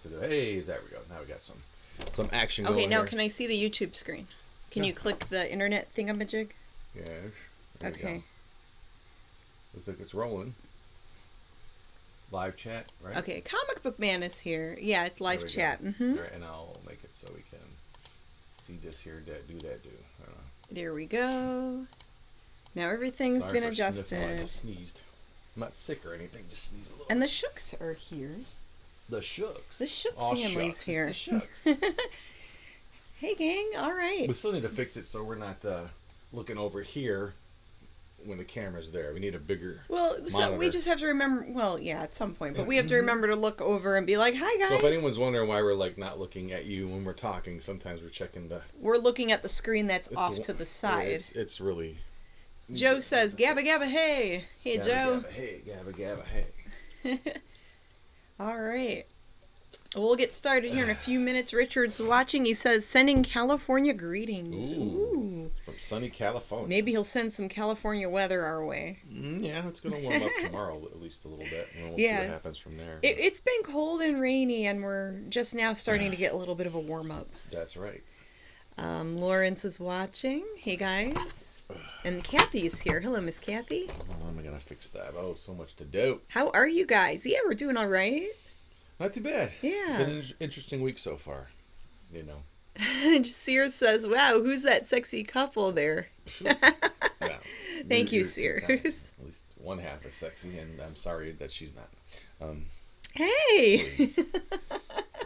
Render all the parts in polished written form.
to do. Hey, there we go. Now we got some action going. Okay, now here. can I see the YouTube screen? Can you click the internet thingamajig? Yes. Okay. Looks like it's rolling. Live chat, right? Okay, Comic Book Man is here. Yeah, it's live chat. All right, and I'll make it so we can see this here. I don't know. There we go. Now everything's been adjusted. I just sneezed. I'm not sick or anything. Just sneezed a little. And the Shooks are here. The Shooks. The Shook family's here. It's the Shooks. Hey, gang. All right. We still need to fix it so we're not looking over here when the camera's there. We need a bigger monitor. So we just have to remember, at some point, but we have to remember to look over and be like, hi, guys. So if anyone's wondering why we're like not looking at you when we're talking, sometimes we're checking We're looking at the screen that's off to the side. Yeah, it's really... Joe says, Gabba Gabba hey. Hey, Gabba, Joe. Gabba, hey, Gabba Gabba hey. All right. We'll get started here in a few minutes. Richard's watching. He says, sending California greetings. Ooh. From sunny California. Maybe he'll send some California weather our way. Yeah, it's going to warm up tomorrow at least a little bit. And we'll see what happens from there. It's been cold and rainy, and we're just now starting to get a little bit of a warm-up. That's right. Lawrence is watching. Hey, guys. And Kathy's here. Hello, Miss Kathy. How am I going to fix that? Oh, so much to do. How are you guys? Yeah, we're doing all right. Not too bad. Yeah. Been an interesting week so far, you know. Sears says, wow, who's that sexy couple there? Yeah. Thank you, Sears. At least one half is sexy, and I'm sorry that she's not. Hey!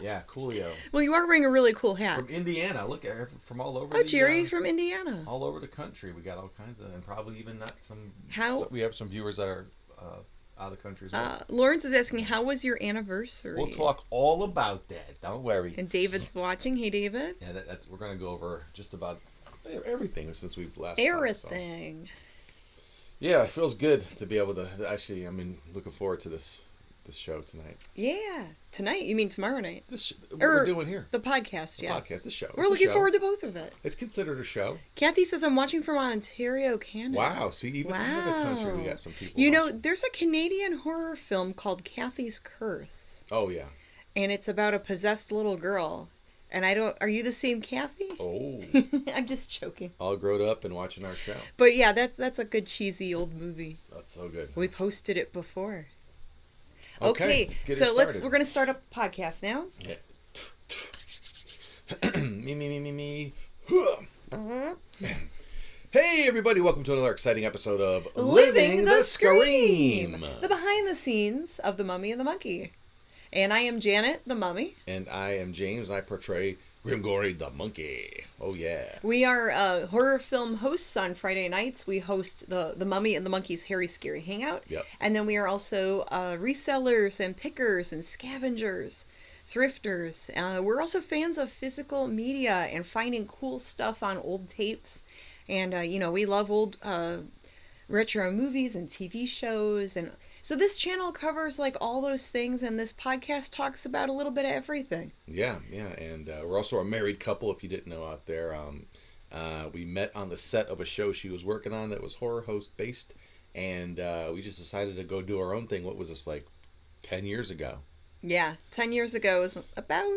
Yeah, coolio. Well, you are wearing a really cool hat. From Indiana. Look at her from all over. Oh, Jerry from Indiana. All over the country. We got all kinds of, and probably even not some. We have some viewers that are out of the country as well. Lawrence is asking, how was your anniversary? We'll talk all about that. Don't worry. And David's watching. Hey, David. Yeah, we're going to go over just about everything since we've last everything. So. Yeah, it feels good to be able to actually. Looking forward to this show tonight. Yeah, tonight. You mean tomorrow night? What we're doing here. The podcast. The podcast. The show. We're looking forward to both of it. It's considered a show. Kathy says I'm watching from Ontario, Canada. Wow. See, even in the country, we got some people. You know, there's a Canadian horror film called Kathy's Curse. Oh yeah. And it's about a possessed little girl. And are you the same Kathy? Oh. I'm just joking. All grown up and watching our show. But yeah, that's a good cheesy old movie. That's so good. We've hosted it before. Okay, we're going to start up the podcast now. Yeah. me. Hey everybody, welcome to another exciting episode of Living the Scream. The behind the scenes of The Mummy and the Monkey. And I am Janet, the mummy. And I am James, and I portray Grimgory the monkey. Oh yeah. We are horror film hosts on Friday nights. We host the Mummy and the Monkey's Harry Scary Hangout. Yep. And then we are also resellers and pickers and scavengers, thrifters. We're also fans of physical media and finding cool stuff on old tapes. And, we love old retro movies and TV shows. And so this channel covers like all those things, and this podcast talks about a little bit of everything. Yeah, and we're also a married couple, if you didn't know out there. We met on the set of a show she was working on that was horror host based, and we just decided to go do our own thing. What was this, like 10 years ago? Yeah, 10 years ago was about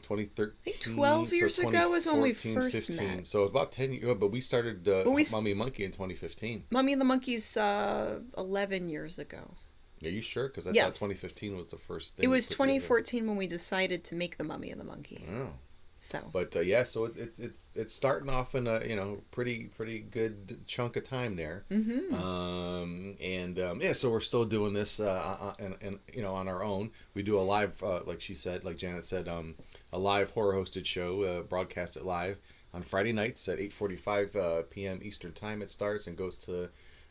2013. 12 years ago was when we first 15. met. So it was about 10 years, but we started Mummy and Monkey in 2015. Mummy and the Monkey's 11 years ago. Are you sure? Because I thought 2015 was the first thing. It was 2014 when we decided to make the Mummy and the Monkey. Oh. So. But so it's starting off in a pretty good chunk of time there. Mm-hmm. So we're still doing this on our own. We do a live like Janet said, a live horror hosted show, broadcast it live on Friday nights at 8:45 p.m. Eastern time. It starts and goes to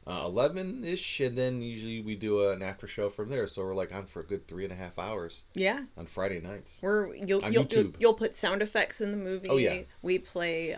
11-ish, and then usually we do an after show from there. So we're like on for a good 3.5 hours. Yeah. On Friday nights. You'll put sound effects in the movie. Oh yeah. We play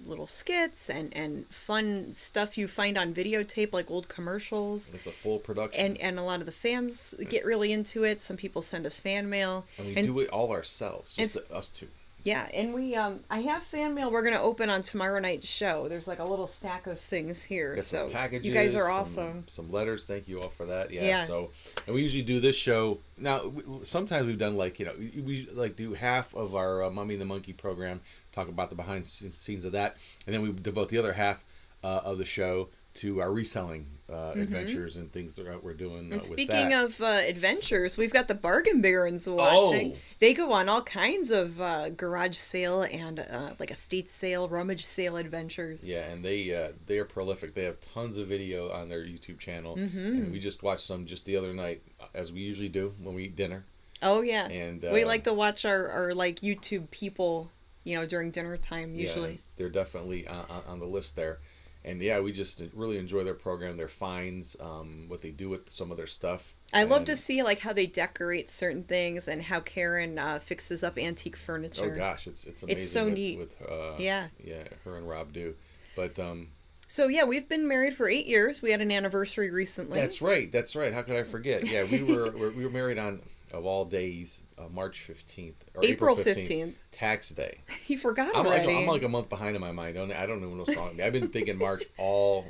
little skits and fun stuff you find on videotape, like old commercials. It's a full production. And a lot of the fans get really into it. Some people send us fan mail. And we do it all ourselves, just us two. Yeah, and we I have fan mail we're gonna open on tomorrow night's show. There's like a little stack of things here. Got some so packages, you guys are awesome. Some letters. Thank you all for that. Yeah. Yeah. So, and we usually do this show. Now, sometimes we've done like we like do half of our Mummy and the Monkey program, talk about the behind the scenes of that, and then we devote the other half of the show to our reselling adventures and things that we're doing. And with speaking that. of adventures, we've got the Bargain Barons watching. They go on all kinds of garage sale and like estate sale, rummage sale adventures. Yeah, and they are prolific. They have tons of video on their YouTube channel, and we just watched some just the other night, as we usually do when we eat dinner. Oh yeah, and we like to watch our like YouTube people, during dinner time usually. Yeah, they're definitely on the list there. And yeah, we just really enjoy their program, their finds, what they do with some of their stuff. I love to see like how they decorate certain things and how Karen fixes up antique furniture. Oh gosh, it's amazing. It's so neat. With yeah, her and Rob do. But so yeah, we've been married for 8 years. We had an anniversary recently. That's right. How could I forget? Yeah, we were married on, of all days, March 15th or April 15th, tax day. You forgot already. I'm like a month behind in my mind. I don't know what's wrong with me. I've been thinking March all.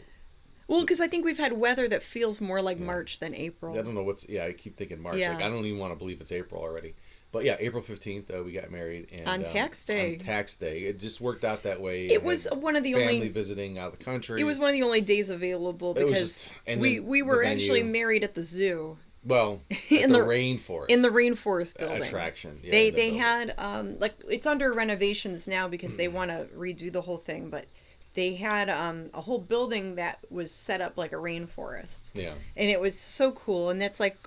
Well, because I think we've had weather that feels more like March than April. I don't know I keep thinking March. Yeah. Like I don't even want to believe it's April already. But yeah, April 15th, we got married. And, on tax day. On tax day. It just worked out that way. It was one of the family visiting out of the country. It was one of the only days available because we were actually married at the zoo. Well, in the rainforest. In the rainforest building. Attraction. Yeah, they had, like, it's under renovations now because they want to redo the whole thing, but they had a whole building that was set up like a rainforest. Yeah. And it was so cool, and that's like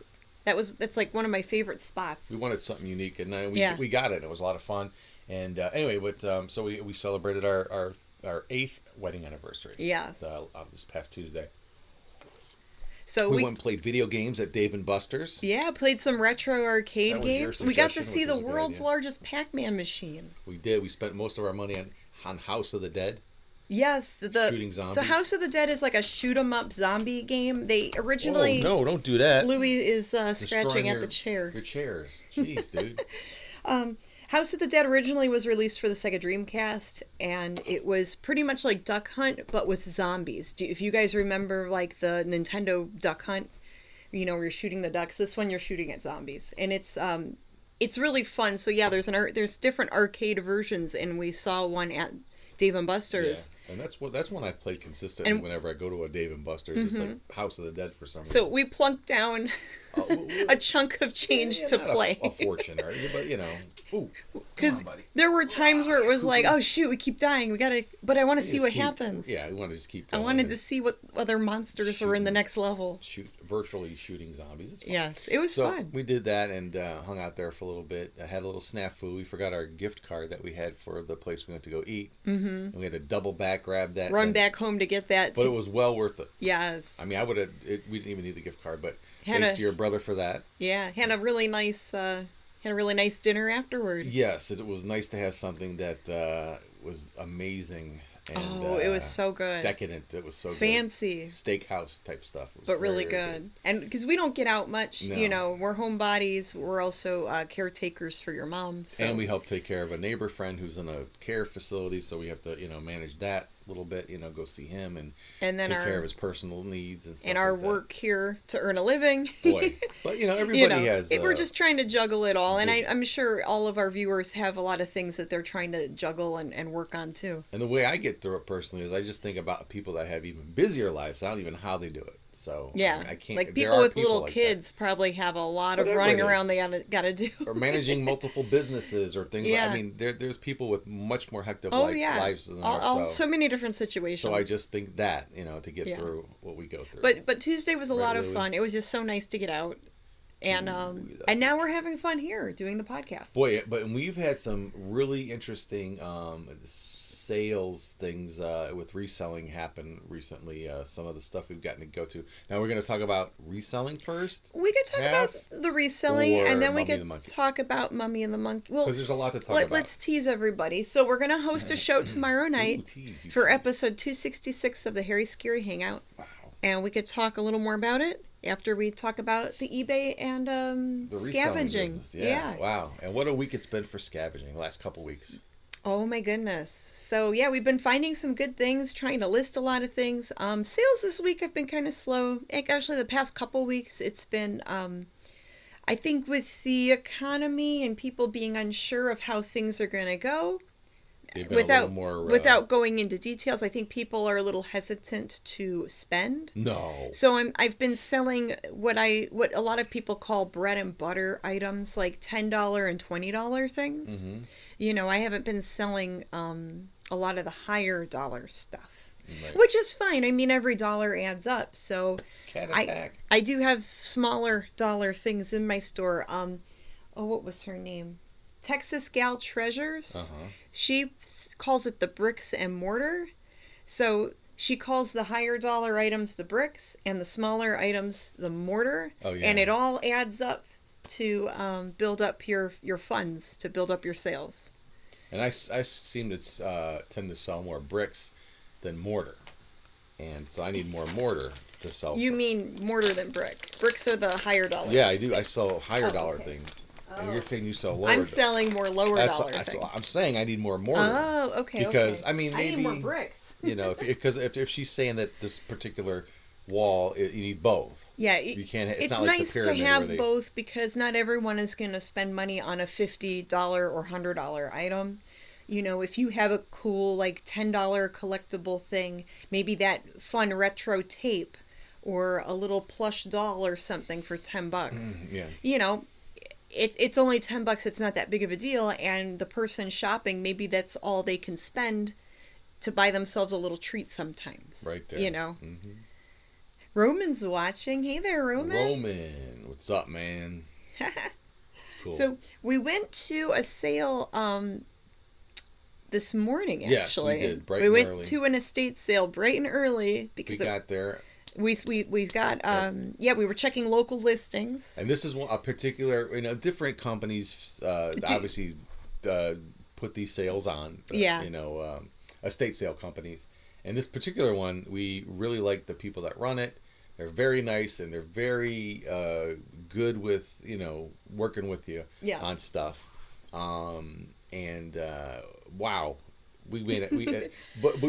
one of my favorite spots. We wanted something unique, and we got it. It was a lot of fun. And anyway, so we celebrated our 8th wedding anniversary. Yes. This past Tuesday. So we went and played video games at Dave & Buster's. Yeah, played some retro arcade games. We got to see the world's largest Pac-Man machine. We did. We spent most of our money on House of the Dead. Yes, shooting zombies. So House of the Dead is like a shoot 'em up zombie game. They originally. Oh no! Don't do that. Louis is scratching at the chair. Your chairs, jeez, dude. House of the Dead originally was released for the Sega Dreamcast, and it was pretty much like Duck Hunt, but with zombies. If you guys remember, like, the Nintendo Duck Hunt, where you're shooting the ducks, this one you're shooting at zombies. And it's really fun. So yeah, there's different arcade versions, and we saw one at Dave & Buster's. Yeah, and that's one I played consistently whenever I go to a Dave & Buster's. It's like House of the Dead for some reason. So we plunked down a chunk of change to play. A fortune, right? But because there were times where it was like, oh shoot, we keep dying. But I want to see what happens. Yeah, we want to just keep going. I wanted to see what other monsters were in the next level. Virtually shooting zombies. It's fun. Yes, it was fun. We did that and hung out there for a little bit. I had a little snafu. We forgot our gift card that we had for the place we went to go eat. Mm-hmm. And we had to double back grab that. Run back home to get that. But it was well worth it. Yes. I mean, we didn't even need the gift card, but thanks to your brother for that. Yeah, had a really nice dinner afterward. Yes, it was nice to have something that was amazing. And, it was so good. Decadent. It was so fancy. Good. Steakhouse type stuff. But really good. And because we don't get out much, no. We're homebodies. We're also caretakers for your mom. So. And we help take care of a neighbor friend who's in a care facility, so we have to, manage that a little bit, go see him and then take care of his personal needs and stuff. And our work here to earn a living. Boy. But, everybody has... we're just trying to juggle it all. And I'm sure all of our viewers have a lot of things that they're trying to juggle and work on, too. And the way I get through it personally is I just think about people that have even busier lives. I don't even know how they do it. So yeah, I can't. Like people with little kids probably have a lot of running around they gotta do. Or managing multiple businesses or things. Yeah. I mean, there's people with much more hectic lives than ours. So many different situations. So I just think that to get through what we go through. But Tuesday was a lot of fun. It was just so nice to get out. And now we're having fun here doing the podcast. Boy, but we've had some really interesting sales things with reselling happen recently. Some of the stuff we've gotten to go to. Now we're going to talk about reselling first. We could talk about the reselling, and then we could talk about Mummy and the Monkey. Well, because there's a lot to talk about. Let's tease everybody. So we're going to host a show tomorrow night for episode 266 of the Harry Scary Hangout. Wow. And we could talk a little more about it. after we talk about the eBay and The reselling scavenging. business. Yeah. Wow. And what a week it's been for scavenging the last couple weeks. Oh my goodness. So yeah, we've been finding some good things, trying to list a lot of things. Sales this week have been kind of slow. Actually, the past couple weeks, it's been, I think with the economy and people being unsure of how things are going to go, They've been a little more... without going into details, I think people are a little hesitant to spend. No. So I've been selling what a lot of people call bread and butter items, like $10 and $20 things. Mm-hmm. You know, I haven't been selling a lot of the higher dollar stuff, Right. which is fine. I mean, every dollar adds up. So Cat attack. I do have smaller dollar things in my store. What was her name? Texas Gal Treasures. Uh-huh. She calls it the bricks and mortar. So she calls the higher dollar items the bricks and the smaller items the mortar. Oh, yeah. And it all adds up to build up your funds, to build up your sales. And I seem to tend to sell more bricks than mortar. And so I need more mortar to sell. You mean mortar than brick? Bricks are the higher dollar. Yeah, I do. I sell higher dollar okay. things. And you're saying you sell lower. I'm selling more lower dollar things. I'm saying I need more mortar. Oh, okay. Because okay. I mean, maybe I need more bricks. You know, if she's saying that this particular wall, you need both. Yeah, you can't. It's not like nice the to pyramid have both because not everyone is going to spend money on a $50 or $100 item. You know, if you have a cool like $10 collectible thing, maybe that fun retro tape or a little plush doll or something for $10. Yeah. You know, it's only $10. It's not that big of a deal, and the person shopping, maybe that's all they can spend to buy themselves a little treat sometimes. Right there. You know. Mm-hmm. Roman's watching. Hey there, Roman. Roman, what's up, man? It's cool. So we went to a sale this morning. Actually, yes, we did. Bright we and went early. to an estate sale bright and early because we got there. We got we were checking local listings. And this is a particular, different companies obviously put these sales on. Yeah. Estate sale companies. And this particular one, we really like the people that run it. They're very nice and they're very good with, working with you on stuff. Wow. We made it. But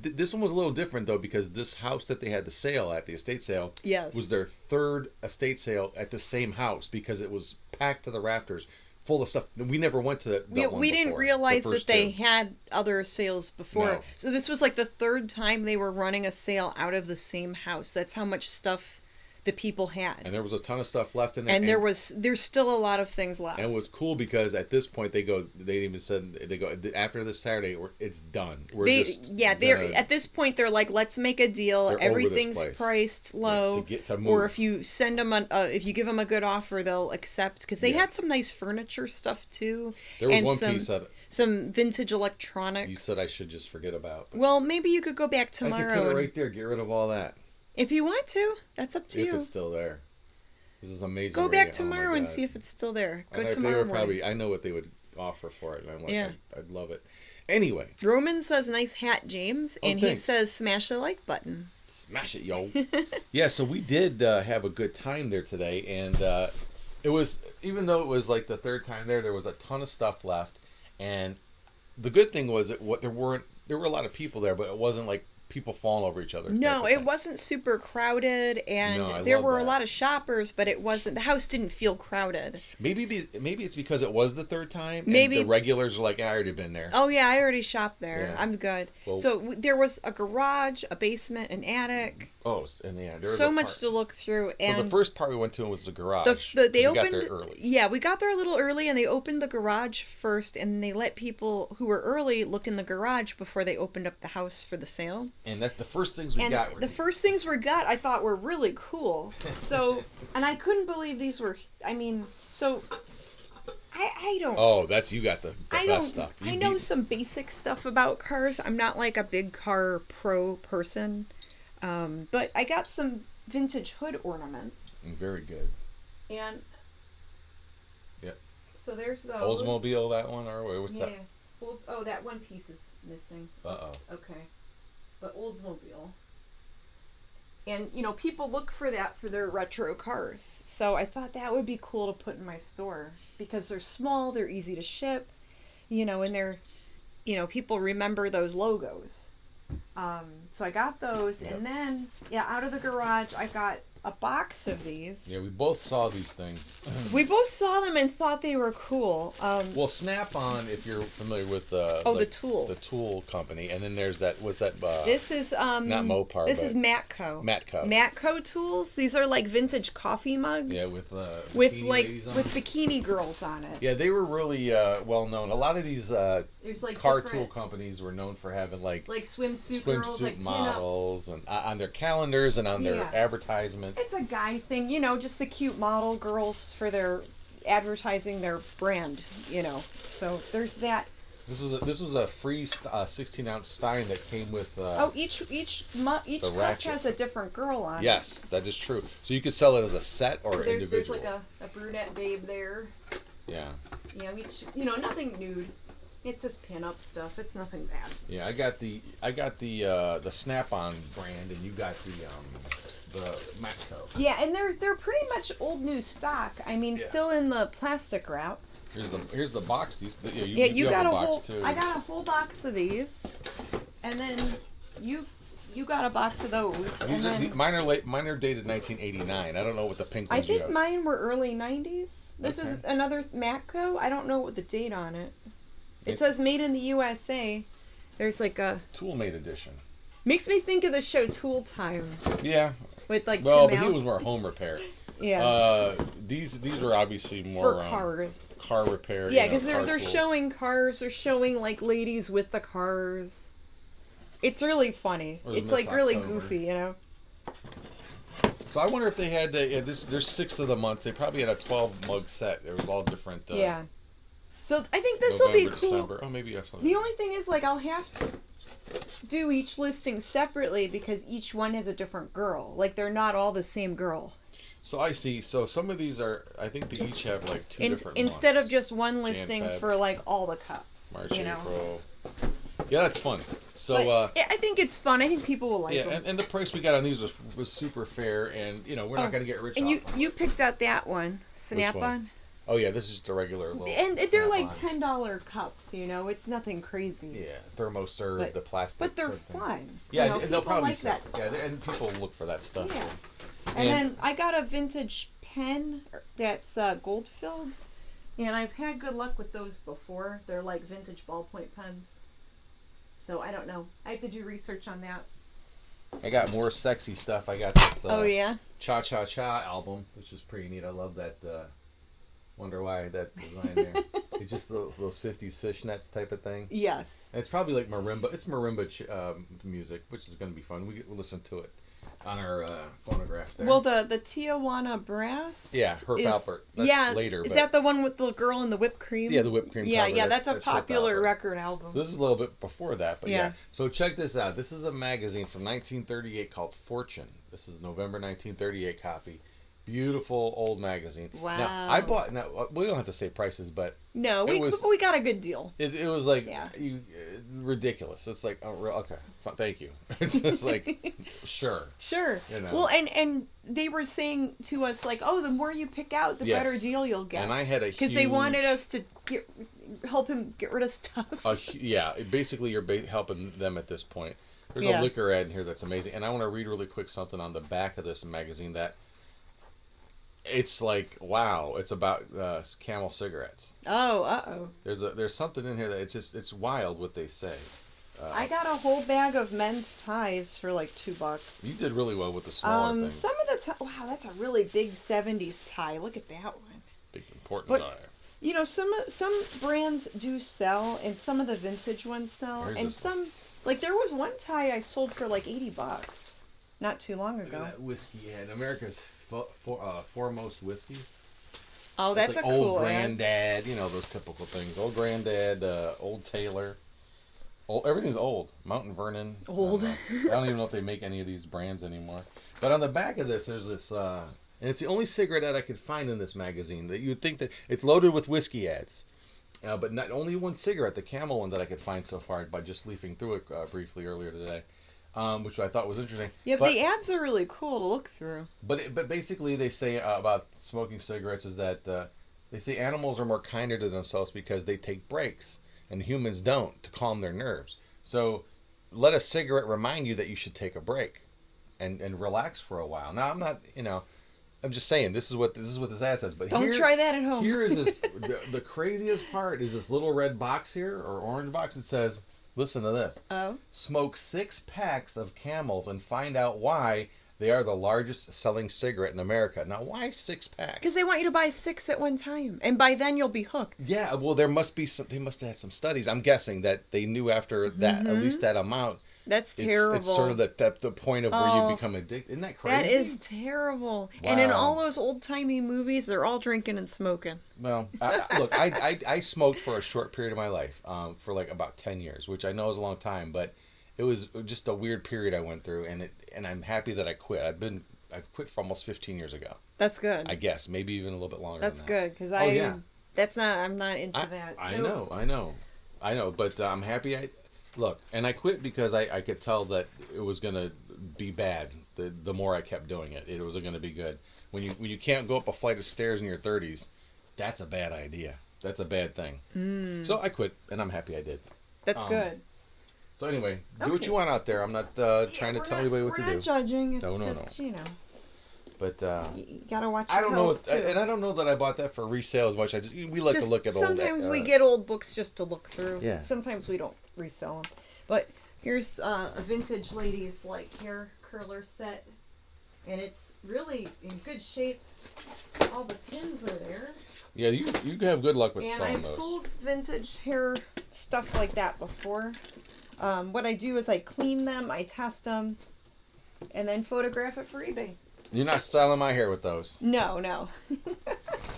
this one was a little different though because this house that they had the sale at the estate sale was their third estate sale at the same house because it was packed to the rafters, full of stuff. We never went to that one. We didn't realize that they two. had other sales before. No. So this was like the third time they were running a sale out of the same house. That's how much stuff the people had. And there was a ton of stuff left in there. And there's still a lot of things left. And it was cool because at this point they even said after this Saturday it's done. At this point they're like, let's make a deal. Everything's priced low. To move. Or if you send them if you give them a good offer, they'll accept because they had some nice furniture stuff too. There was one piece of some vintage electronics. You said I should just forget about. Well, maybe you could go back tomorrow. I could put it right there. Get rid of all that. If you want to, that's up to you. If it's still there. This is amazing. Go back tomorrow and see if it's still there. Go tomorrow morning. I know what they would offer for it. And I'm like, I'd love it. Anyway. Roman says, nice hat, James. And he says, smash the like button. Smash it, yo. Yeah, so we did have a good time there today. And it was, even though it was like the third time there was a ton of stuff left. And the good thing was there were a lot of people there, but it wasn't like people falling over each other. No, it wasn't super crowded, and there were a lot of shoppers, but it wasn't. The house didn't feel crowded. Maybe it's because it was the third time. Maybe and the regulars are like, I already been there. Oh yeah, I already shopped there. Yeah. I'm good. Well, so there was a garage, a basement, an attic. Oh, and yeah, there was so much to look through. And so the first part we went to was the garage. They opened, got there early. Yeah, we got there a little early, and they opened the garage first, and they let people who were early look in the garage before they opened up the house for the sale. And that's the first things we got. The first things we got, I thought were really cool. So, and I couldn't believe these were. I mean, so. I don't. Oh, you got the best stuff. I know some basic stuff about cars. I'm not like a big car pro person. But I got some vintage hood ornaments. Very good. And. Yep. So there's those. Oldsmobile, that one, or what's that? Oh, that one piece is missing. Uh-oh. Okay. But Oldsmobile. And, people look for that for their retro cars. So I thought that would be cool to put in my store because they're small, they're easy to ship, and they're, people remember those logos. So I got those, Yep. and then, out of the garage, I got a box of these. Yeah, we both saw these things. We both saw them and thought they were cool. Well, Snap-on, if you're familiar with the tools. the tool company, and then there's that. What's that? This is not Mopar. This but is Matco. Matco. Matco tools. These are like vintage coffee mugs. Yeah, with with bikini like ladies on with it. bikini girls on it. Yeah, they were really well known. A lot of these There's like car different- tool companies were known for having like swimsuit girls, like models and on their calendars and on their Yeah. advertisements. It's a guy thing, just the cute model girls for their advertising their brand, So there's that. This was a free 16-ounce stein that came with. Each cup ratchet. has a different girl on it. Yes, that is true. So you could sell it as a set or So there's individual. like a brunette babe there. Yeah. Nothing nude. It's just pin-up stuff. It's nothing bad. Yeah, I got the Snap-on brand, and you got the Matco. Yeah, and they're pretty much old new stock. I mean, Yeah. still in the plastic route. Here's the box. You have got a a box whole. too. I got a whole box of these, and then you got a box of those. And then Mine are dated 1989. I don't know what the pink I ones you think have. mine were early 90s. This is Okay. another Matco. I don't know what the date on it. It It's- says made in the USA. There's like a Tool Made edition. makes me think of the show Tool Time Yeah. with like Well, Tim but he Allen. was more home repair. Yeah. These were obviously more For cars. car repair. Yeah, you know, because car they're tools. showing cars. They're showing like ladies with the cars. It's really funny. Or the It's like Miss really October. goofy. So I wonder if they had there's 6 of the months. They probably had a 12 mug set. It was all different. Yeah. So I think this will be November, cool. December. Oh, maybe. The only thing is, like, I'll have to do each listing separately because each one has a different girl. Like, they're not all the same girl. So I see. So some of these are. I think they each have like 2 different Instead months. of just one listing Feb. for like all the cups. March, you know. April. Yeah, that's fun. So But I think it's fun. I think people will like yeah, them. and the price we got on these was super fair, and we're not going to get rich. And off them. you picked out that one, Snap On. Oh yeah, this is just a regular little. And they're like Snap-on. $10 cups, It's nothing crazy. Yeah, thermoserve, But- the plastic. But they're sort of thing. fun. Yeah, You know, they'll people probably like sell. that Yeah, stuff. and people look for that stuff. Yeah. And then I got a vintage pen that's gold filled, and I've had good luck with those before. They're like vintage ballpoint pens. So I don't know. I have to do research on that. I got more sexy stuff. I got this. Oh yeah. Cha Cha Cha album, which is pretty neat. I love that. Wonder why that design there. It's just those 50s fishnets type of thing. Yes. And it's probably like marimba. It's marimba music, which is going to be fun. We'll listen to it on our phonograph there. Well, the Tijuana brass. Yeah, Herb is, Alpert. That's later. Is but that the one with the girl in the whipped cream? Yeah, the whipped cream Yeah, cover. yeah, that's a Herb popular Alpert. record album. So this is a little bit before that, but yeah. Yeah. So check this out. This is a magazine from 1938 called Fortune. This is November 1938 copy. Beautiful old magazine. Wow. Now I bought. Now we don't have to say prices, but No, It was- we got a good deal. it was like Yeah. ridiculous. It's like okay, thank you. It's just like sure. Sure. You know. Well, and they were saying to us like, oh, the more you pick out, the Yes. better deal you'll get. And I had a because they wanted us to help him get rid of stuff. Yeah, basically you're helping them at this point. There's Yeah. a liquor ad in here that's amazing, and I want to read really quick something on the back of this magazine that it's like wow, it's about Camel cigarettes. Oh. There's something in here that it's wild what they say. I got a whole bag of men's ties for like $2. You did really well with the smaller things. Some of the wow, that's a really big '70s tie. Look at that one. Big important But- die. Some brands do sell, and some of the vintage ones sell, Here's and this some like there was one tie I sold for like $80 not too long Look at ago. that whiskey ad. America's foremost whiskeys. Oh, that's It's like a cool old ad. granddad, those typical things. Old granddad, old Taylor. Everything's old. Mountain Vernon. Old. I don't even know if they make any of these brands anymore. But on the back of this, there's this, and it's the only cigarette ad I could find in this magazine. That you'd think that it's loaded with whiskey ads, but not only one cigarette, the Camel one that I could find so far by just leafing through it briefly earlier today. which I thought was interesting. Yeah, but the ads are really cool to look through. But basically, they say about smoking cigarettes is that they say animals are more kinder to themselves because they take breaks and humans don't, to calm their nerves. So let a cigarette remind you that you should take a break and relax for a while. Now, I'm not, I'm just saying this is what this ad says. But don't try that at home. Here is this the craziest part is this little red box here, or orange box. It says, listen to this. Oh. Smoke 6 packs of Camels and find out why they are the largest selling cigarette in America. Now, why 6 packs? Because they want you to buy 6 at one time, and by then you'll be hooked. Yeah, well, they must have had some studies. I'm guessing that they knew after that, at least that amount. That's terrible. It's sort of the point of where you become addicted. Isn't that crazy? That is terrible. Wow. And in all those old-timey movies, they're all drinking and smoking. Well, look, I smoked for a short period of my life, for like about 10 years, which I know is a long time, but it was just a weird period I went through, and I'm happy that I quit. I've quit for almost 15 years ago. That's good. I guess maybe even a little bit longer. That's than good because I'm not into that. I know, but I'm happy look, and I quit because I could tell that it was gonna be bad. The more I kept doing it, it wasn't gonna be good. When you can't go up a flight of stairs in your 30s, that's a bad idea. That's a bad thing. So I quit, and I'm happy I did. That's good. So anyway, do what you want out there. I'm not trying to tell anybody what to do. We're not judging. It's no. just, But you gotta watch. I don't know, and I don't know that I bought that for resale as much. We like to look at old. Sometimes we get old books just to look through. Yeah. Sometimes we don't resell them. But here's a vintage ladies hair curler set, and it's really in good shape. All the pins are there. Yeah, you have good luck with selling those. And I've sold vintage hair stuff like that before. What I do is I clean them, I test them, and then photograph it for eBay. You're not styling my hair with those. No.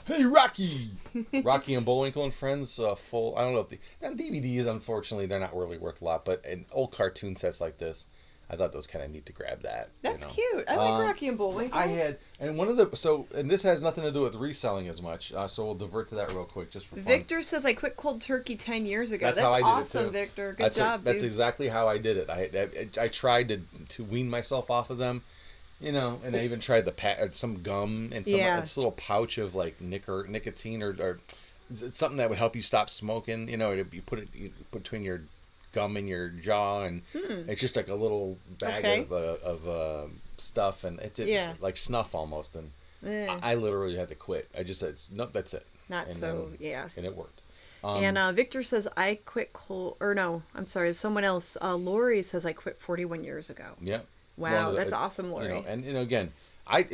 Hey, Rocky! Rocky and Bullwinkle and Friends, full. I don't know if and DVDs, unfortunately, they're not really worth a lot. But in old cartoon sets like this, I thought those kind of neat to grab that. That's cute. I like Rocky and Bullwinkle. I had, and and this has nothing to do with reselling as much. So we'll divert to that real quick just for fun. Victor says I quit cold turkey 10 years ago. That's how I did awesome, it too. Victor. Good job, dude. That's exactly how I did it. I tried to wean myself off of them. And I even tried some gum and this little pouch of like nicotine or something that would help you stop smoking. You put it between your gum and your jaw, and it's just like a little bag of stuff, and it did like snuff almost. And I literally had to quit. I just said, nope, that's it. And it worked. And Victor says I quit someone else. Lori says I quit 41 years ago. Yeah. Wow, that's awesome, Lori. And again, I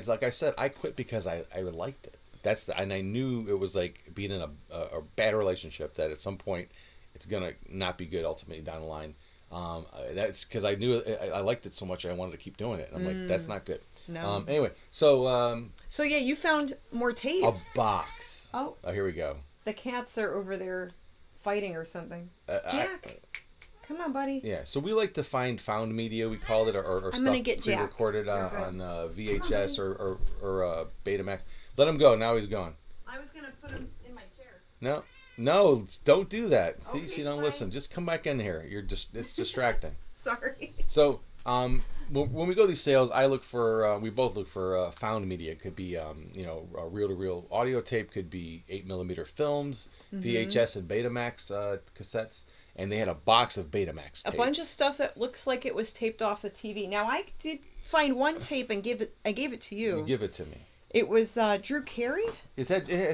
like I said, I quit because I liked it. And I knew it was like being in a bad relationship that at some point it's gonna not be good ultimately down the line. That's because I knew I liked it so much I wanted to keep doing it. And I'm like, that's not good. No. Anyway, so yeah, you found more tapes. A box. Oh, here we go. The cats are over there fighting or something. Jack. Come on, buddy. Yeah, so we like to find found media, we called it, or stuff pre-recorded on VHS or Betamax. Let him go. Now he's gone. I was going to put him in my chair. No, don't do that. See, okay, she don't fine. Listen. Just come back in here. It's distracting. Sorry. So, when we go to these sales, we both look for found media. It could be, a reel-to-reel audio tape, could be 8mm films, VHS and Betamax cassettes. And they had a box of Betamax tapes. A bunch of stuff that looks like it was taped off the TV. Now, I did find one tape and I gave it to you. You give it to me. It was Drew Carey. It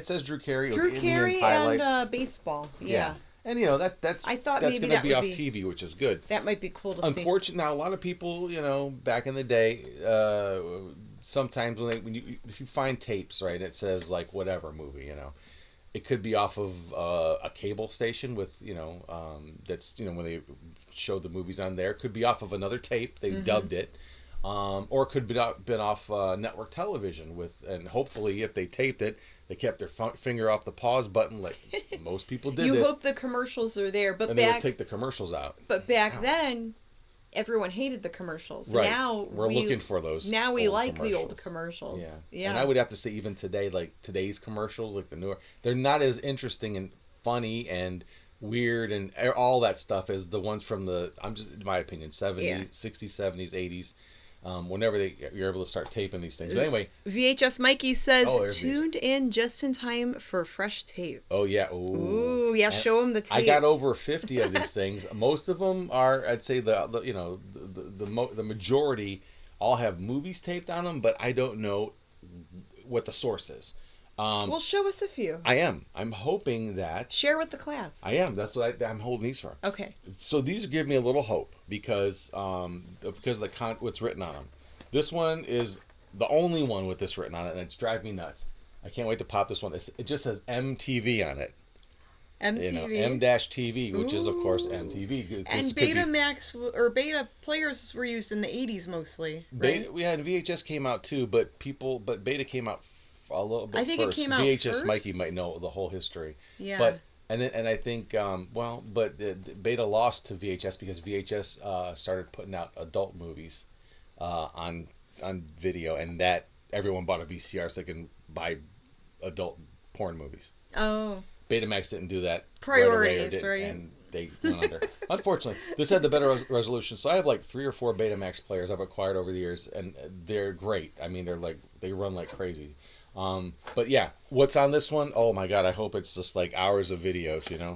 says Drew Carey. Drew Carey and baseball. Yeah. And that's I thought that's maybe going to be that off would be, TV, which is good. That might be cool to see. Unfortunately, now a lot of people, back in the day, sometimes if you find tapes, right, it says like whatever movie, It could be off of a cable station with, that's, when they showed the movies on there. It could be off of another tape. They dubbed it. Or it could have been off network television and hopefully if they taped it, they kept their finger off the pause button like most people did. You hope the commercials are there, but they would take the commercials out. But back then, everyone hated the commercials. Right. Now we're looking for those. Now we like the old commercials. Yeah. And I would have to say even today, like today's commercials, like the newer, they're not as interesting and funny and weird and all that stuff is the ones from the, I'm just, in my opinion, 70s, Yeah. 60s, 70s, 80s. Whenever you're able to start taping these things. But anyway. VHS Mikey says, there's tuned in just in time for fresh tapes. Oh, yeah. Ooh, yeah, And show him the tapes. I got over 50 of these things. Most of them are, I'd say, the majority all have movies taped on them, but I don't know what the source is. Well, show us a few. I'm hoping that. Share with the class. I am. That's what I'm holding these for. Okay. So these give me a little hope because of what's written on them. This one is the only one with this written on it, and it's driving me nuts. I can't wait to pop this one. It just says MTV on it. MTV. M-TV, which is of course MTV. And Betamax or Beta players were used in the 80s mostly, right? And VHS came out too, but Beta came out a little bit I think first. it came out VHS first. Mikey might know the whole history. Yeah. But I think Beta lost to VHS because VHS started putting out adult movies on video, and that everyone bought a VCR so they can buy adult porn movies. Oh. Betamax didn't do that. Priorities, right? Right? And they went under. Unfortunately, this had the better resolution. So I have like 3 or 4 Betamax players I've acquired over the years, and they're great. I mean, they run like crazy. But yeah, what's on this one? Oh my God, I hope it's just like hours of videos, you know?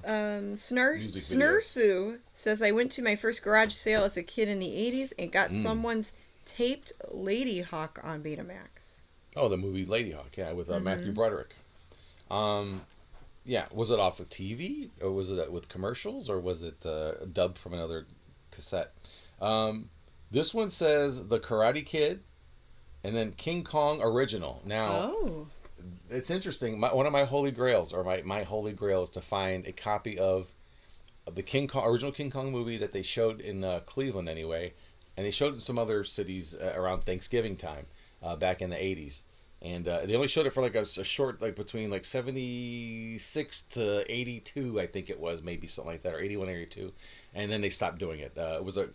Snurfu says, I went to my first garage sale as a kid in the 80s and got someone's taped Lady Hawk on Betamax. Oh, the movie Lady Hawk, yeah, with Matthew Broderick. Yeah, was it off of TV, or was it with commercials, or was it dubbed from another cassette? This one says The Karate Kid, and then King Kong Original. Now, it's interesting. One of my holy grails, or my holy grail, is to find a copy of the original King Kong movie that they showed in Cleveland anyway, and they showed it in some other cities around Thanksgiving time back in the 80s. And they only showed it for like a short, like between like 76 to 82, I think it was, maybe something like that, or 81, 82. And then they stopped doing it. It was a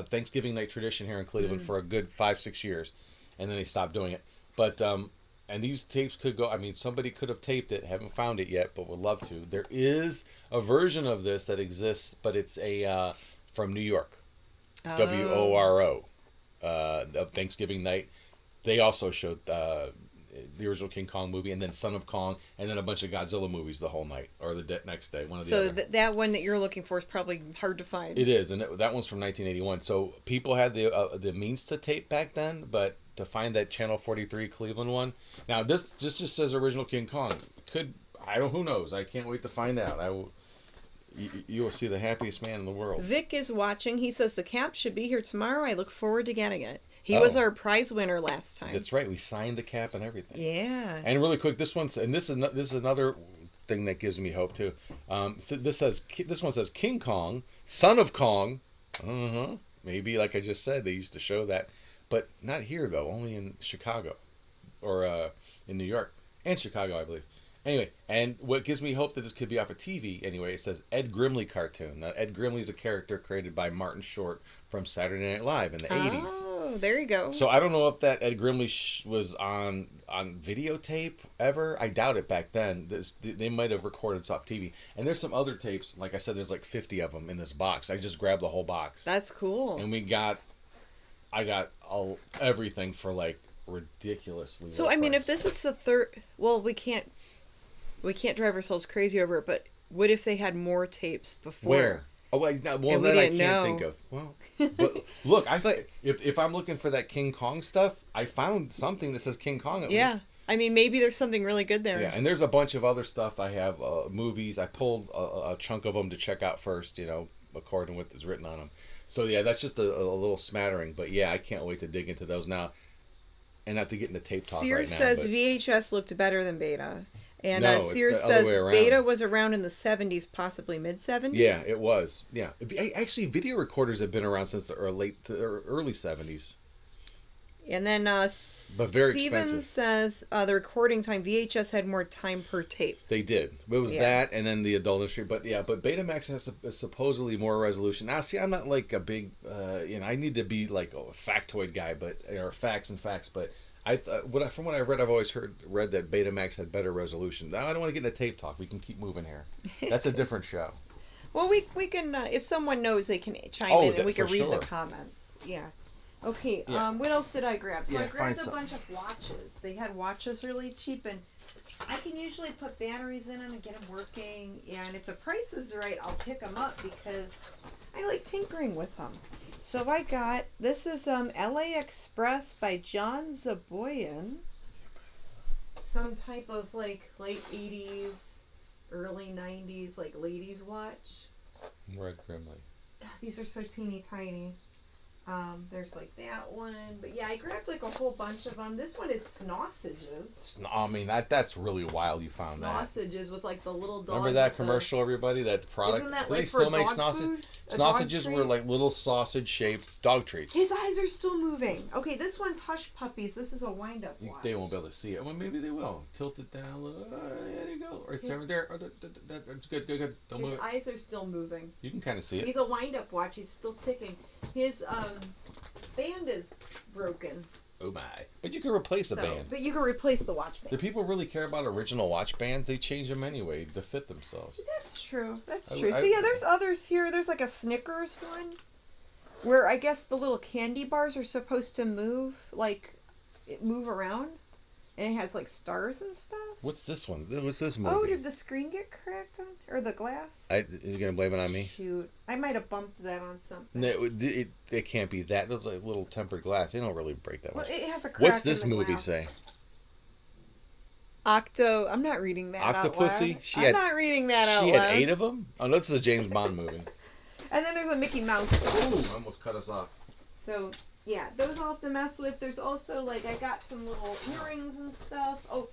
Thanksgiving night tradition here in Cleveland for a good 5-6 years. And then they stopped doing it. But, and these tapes could go, I mean, somebody could have taped it, haven't found it yet, but would love to. There is a version of this that exists, but it's from New York. WORO, of Thanksgiving night. They also showed the original King Kong movie, and then Son of Kong, and then a bunch of Godzilla movies the whole night, or the next day, one of the other. So that one that you're looking for is probably hard to find. It is, and that one's from 1981. So people had the means to tape back then, but to find that Channel 43 Cleveland one. Now this just says original King Kong. Who knows? I can't wait to find out. You will see the happiest man in the world. Vic is watching. He says the cap should be here tomorrow. I look forward to getting it. He was our prize winner last time. That's right. We signed the cap and everything. Yeah. And really quick, this is another thing that gives me hope too. So this one says King Kong, Son of Kong. Maybe like I just said, they used to show that, but not here though. Only in Chicago, or in New York and Chicago, I believe. Anyway, and what gives me hope that this could be off of TV, anyway, it says Ed Grimley cartoon. Now, Ed Grimley is a character created by Martin Short from Saturday Night Live in the 80s. Oh, there you go. So I don't know if that Ed Grimley was on videotape ever. I doubt it back then. They might have recorded this off TV. And there's some other tapes. Like I said, there's like 50 of them in this box. I just grabbed the whole box. That's cool. And I got everything for like ridiculously So low I mean, price. if this is the third, well, we can't drive ourselves crazy over it, but what if they had more tapes before? Where? Oh, well, that I can't think of. Well, but look, if I'm looking for that King Kong stuff, I found something that says King Kong at least. I mean, maybe there's something really good there. Yeah, and there's a bunch of other stuff. I have movies. I pulled a chunk of them to check out first, according to what is written on them. So yeah, that's just a little smattering. But yeah, I can't wait to dig into those now. And not to get into tape talk Sears right now. says VHS looked better than Beta. And No, Sears it's the other way says around. Beta was around in the 70s, possibly mid-70s. Yeah, it was. Yeah, actually, video recorders have been around since the early 70s. And then But very Steven expensive. says the recording time, VHS had more time per tape. They did. It was Yeah. that, and then the adult industry. But Betamax has supposedly more resolution. Now, see, I'm not like a big, I need to be like a factoid guy, or facts. But from what I read, I've always read that Betamax had better resolution. Now, I don't want to get into tape talk. We can keep moving here. That's a different show. Well, we can if someone knows, they can chime Oh, in and we can for read sure. the comments. Yeah. Okay. Yeah. What else did I grab? So Yeah, I grabbed find a bunch of watches. They had watches really cheap, and I can usually put batteries in them and get them working. And if the price is right, I'll pick them up because I like tinkering with them. So I got this is LA Express by John Zaboyan. Some type of like late 80s, early 90s like ladies watch. Red Grimley. These are so teeny tiny. There's like that one, but yeah, I grabbed like a whole bunch of them. This one is Snossages. I mean, that's really wild. You found that. Snossages with like the little dog. Remember that commercial, everybody? That product. Isn't that Do like they for still make dog sausage? food? A dog Sausages were treat? like little sausage-shaped dog treats. His eyes are still moving. Okay, this one's Hush Puppies. This is a wind-up watch. They won't be able to see it. Well, maybe they will. Tilt it down a little. There you go. Or it's over there. Oh, that's good. Don't His move it. eyes are still moving. You can kind of see it. He's a wind-up watch. He's still ticking. His band is broken. Oh my! But you can replace a band. But you can replace the watch band. Do people really care about original watch bands? They change them anyway to fit themselves. That's true. That's I- true. I- So yeah, there's others here. There's like a Snickers one, where I guess the little candy bars are supposed to move, move around, and it has like stars and stuff. What's this one? What's this movie? Oh, did the screen get cracked on, or the glass? You gonna blame it on me? Shoot, I might have bumped that on something. No, it can't be that. Those like little tempered glass. They don't really break that Well, much. it has a crack. What's in this the movie glass. say? I'm not reading that out Octopussy? loud. I'm not reading that out She loud. had 8 of them? Oh, no, this is a James Bond movie. And then there's a Mickey Mouse Ooh, watch. almost cut us off. So, yeah, those I'll have to mess with. There's also, like, I got some little earrings and stuff. Oh,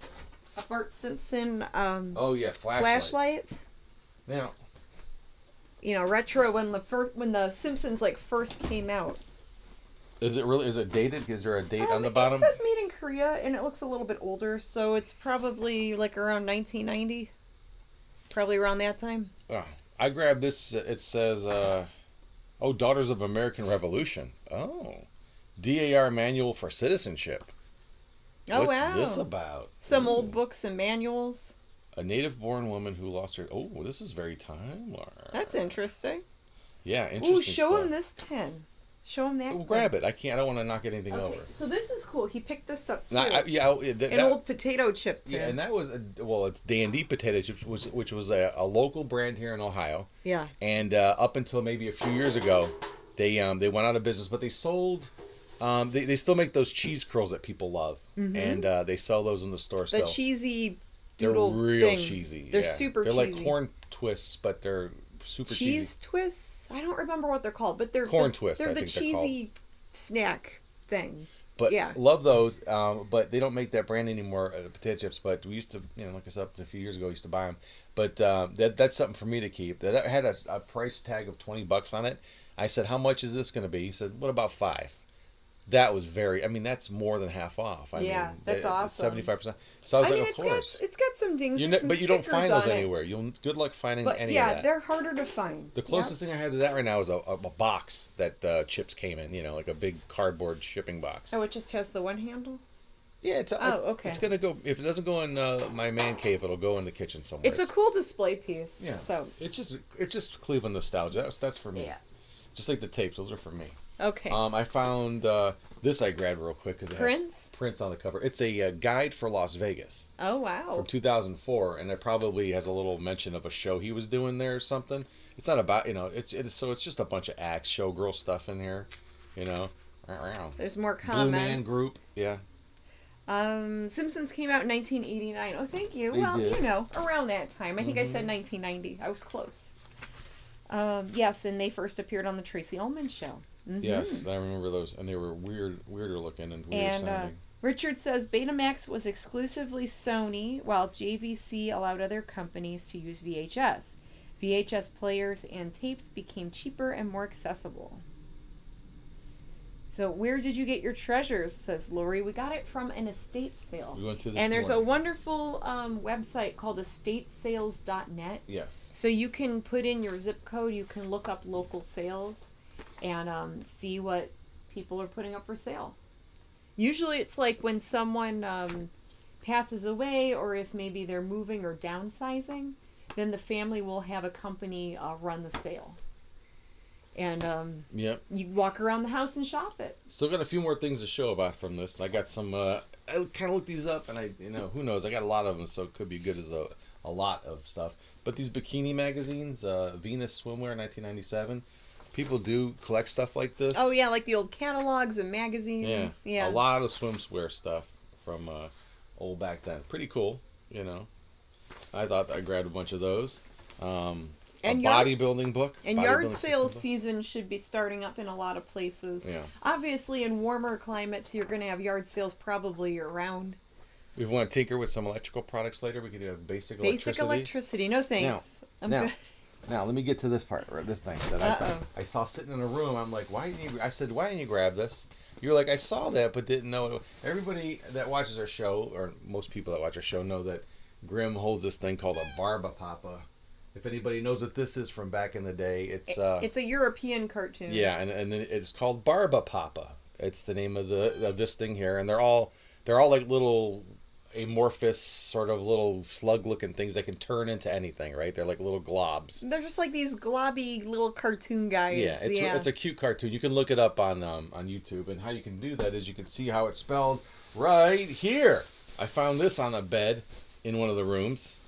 a Bart Simpson Oh, yeah, flashlight. Now, You know, retro when the Simpsons, like, first came out. is it dated? Is there a date on the bottom? It says made in Korea, and it looks a little bit older, so it's probably, like, around 1990. Probably around that time. Oh, I grabbed this. It says, Daughters of American Revolution. Oh. DAR Manual for Citizenship. Oh, What's wow. this about? Some Ooh. old books and manuals. A native-born woman who lost her... Oh, this is very timely. That's interesting. Yeah, interesting Ooh, show stuff. him this tin. Show him that. Well, grab it. I don't want to knock anything Okay, over. so this is cool. He picked this up too. An An old potato chip tin. Yeah, and that was it's D&D potato chips, which was a local brand here in Ohio. Yeah. And up until maybe a few years ago, they went out of business, but they sold. They still make those cheese curls that people love, and they sell those in the store The still. cheesy They're doodle real things. cheesy. They're yeah. super They're cheesy. like corn twists, but they're super cheese cheesy. twists. I don't remember what they're called, but they're Corn twists, They're I the think they're called. cheesy snack thing. But yeah. love those. But they don't make that brand anymore, potato chips. But we used to, like I said, a few years ago, used to buy them. But that's something for me to keep. That had a price tag of $20 on it. I said, "How much is this going to be?" He said, "What about 5?" That was that's more than half off. That's awesome. 75%. So I was like, of course. It's got some dings. But you don't find those on it. anywhere. Good luck finding But any yeah, of that. they're harder to find. The closest thing I have to that right now is a box that chips came in. Like a big cardboard shipping box. Oh, it just has the one handle? Yeah, it's okay. It's gonna go. If it doesn't go in my man cave, it'll go in the kitchen somewhere. It's a cool display piece. Yeah. So it's just Cleveland nostalgia. That's for me. yeah. Just like the tapes, those are for me. Okay. I found this. I grabbed real quick because it has Prince on the cover. It's a guide for Las Vegas Oh wow. from 2004, and it probably has a little mention of a show he was doing there or something. It's not about it's just a bunch of acts, showgirl stuff in here. There's more Blue comments. Man Group. Yeah. Simpsons came out in 1989. Oh, thank you. They did. Around that time. I think I said 1990. I was close. Yes, and they first appeared on the Tracy Ullman Show. Mm-hmm. Yes, I remember those, and they were weirder looking and weird sounding. Richard says Betamax was exclusively Sony, while JVC allowed other companies to use VHS. VHS players and tapes became cheaper and more accessible. So where did you get your treasures, says Lori. We got it from an estate sale. We went to this and there's morning. a wonderful website called estatesales.net. Yes. So you can put in your zip code, you can look up local sales and see what people are putting up for sale. Usually it's like when someone passes away, or if maybe they're moving or downsizing, then the family will have a company run the sale. And Yep. you walk around the house and shop it. Still got a few more things to show about from this. I got some. I kind of looked these up, and who knows? I got a lot of them, so it could be good as a lot of stuff. But these bikini magazines, Venus Swimwear, 1997. People do collect stuff like this. Oh yeah, like the old catalogs and magazines. Yeah. A lot of swimwear stuff from old back then. Pretty cool, I thought I grabbed a bunch of those. And bodybuilding book. And yard sale season should be starting up in a lot of places. Yeah. Obviously, in warmer climates, you're going to have yard sales probably year round. We want to tinker with some electrical products later. We could do basic electricity. Basic electricity. No thanks. I'm good. Now, let me get to this part, or this thing that I saw sitting in a room. I'm like, why didn't you grab this? You're like, I saw that, but didn't know it. Everybody that watches our show, or most people that watch our show, know that Grimm holds this thing called a Barba Papa. If anybody knows what this is from back in the day, it's a European cartoon. Yeah, and it's called Barba Papa. It's the name of this thing here, and they're all like little amorphous, sort of little slug-looking things that can turn into anything, right? They're like little globs. They're just like these globby little cartoon guys. Yeah, it's a cute cartoon. You can look it up on YouTube, and how you can do that is you can see how it's spelled right here. I found this on a bed in one of the rooms.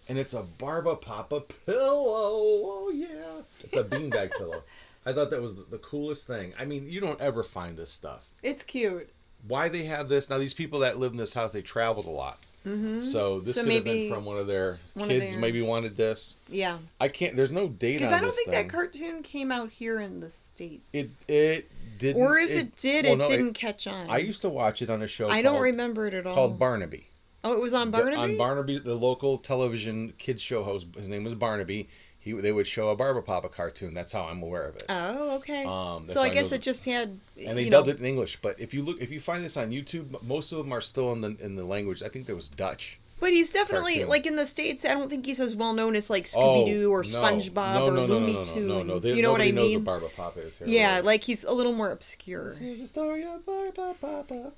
And it's a Barba Papa pillow. Oh, yeah. It's a beanbag pillow. I thought that was the coolest thing. I mean, you don't ever find this stuff. It's cute. Why they have this? Now, these people that live in this house, they traveled a lot. Mm-hmm. So this could have been from one of their kids maybe wanted this. Yeah. There's no date on this. Because I don't think that cartoon came out here in the States. It didn't. Or if it did, it didn't catch on. I used to watch it on a show I don't remember it at all. Called Barnaby. Oh, it was on Barnaby? On Barnaby, the local television kids show host, his name was Barnaby. They would show a Barba Papa cartoon. That's how I'm aware of it. Oh, okay. So I guess it just had. And they dubbed it in English. But if you find this on YouTube, most of them are still in the language. I think there was Dutch. But he's definitely cartoon. Like in the States. I don't think he's as well known as like Scooby Doo or SpongeBob or Looney Tunes. No. You know what I mean? Nobody knows what Barba Papa is here. Yeah, right? Like he's a little more obscure. Here's the story of Barba Papa.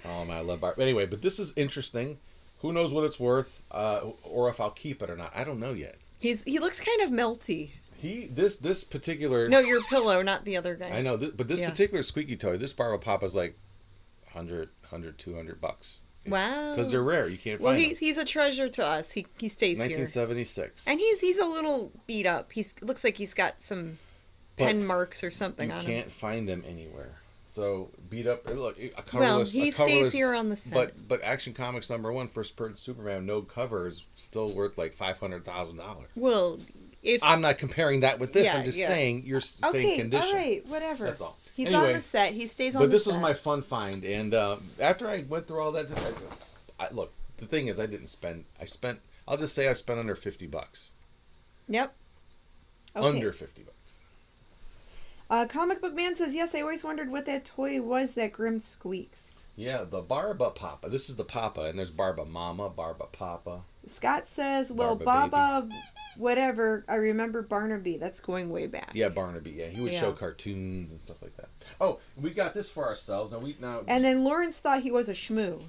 Oh man, I love Barba. Anyway, but this is interesting. Who knows what it's worth, or if I'll keep it or not? I don't know yet. He looks kind of melty. This particular. No, your pillow, not the other guy. I know, but this particular squeaky toy, this Barba Papa's like $100, $200. Wow. Because they're rare, you can't find them. Well, he's a treasure to us. He stays 1976. Here. And he's a little beat up. Looks like he's got some pen marks or something on him. You can't find them anywhere. So beat up. Look, a colorless. Well, he stays here on the set. But Action Comics #1, First Person Superman, no cover is still worth like $500,000. Well, I'm not comparing that with this. I'm just saying you're saying condition. All right, whatever. That's all. He's on the set. He stays on the set. But this was my fun find, and after I went through all that, look. The thing is, I didn't spend. I'll just say I spent under $50. Yep. Okay. Under $50. Comic Book Man says, yes, I always wondered what that toy was that Grimm squeaks. Yeah, the Barba Papa. This is the Papa, and there's Barba Mama, Barba Papa. Scott says, well, Baba, whatever, I remember Barnaby. That's going way back. Yeah, Barnaby, yeah. He would show cartoons and stuff like that. Oh, we got this for ourselves, and And then Lawrence thought he was a Shmoo.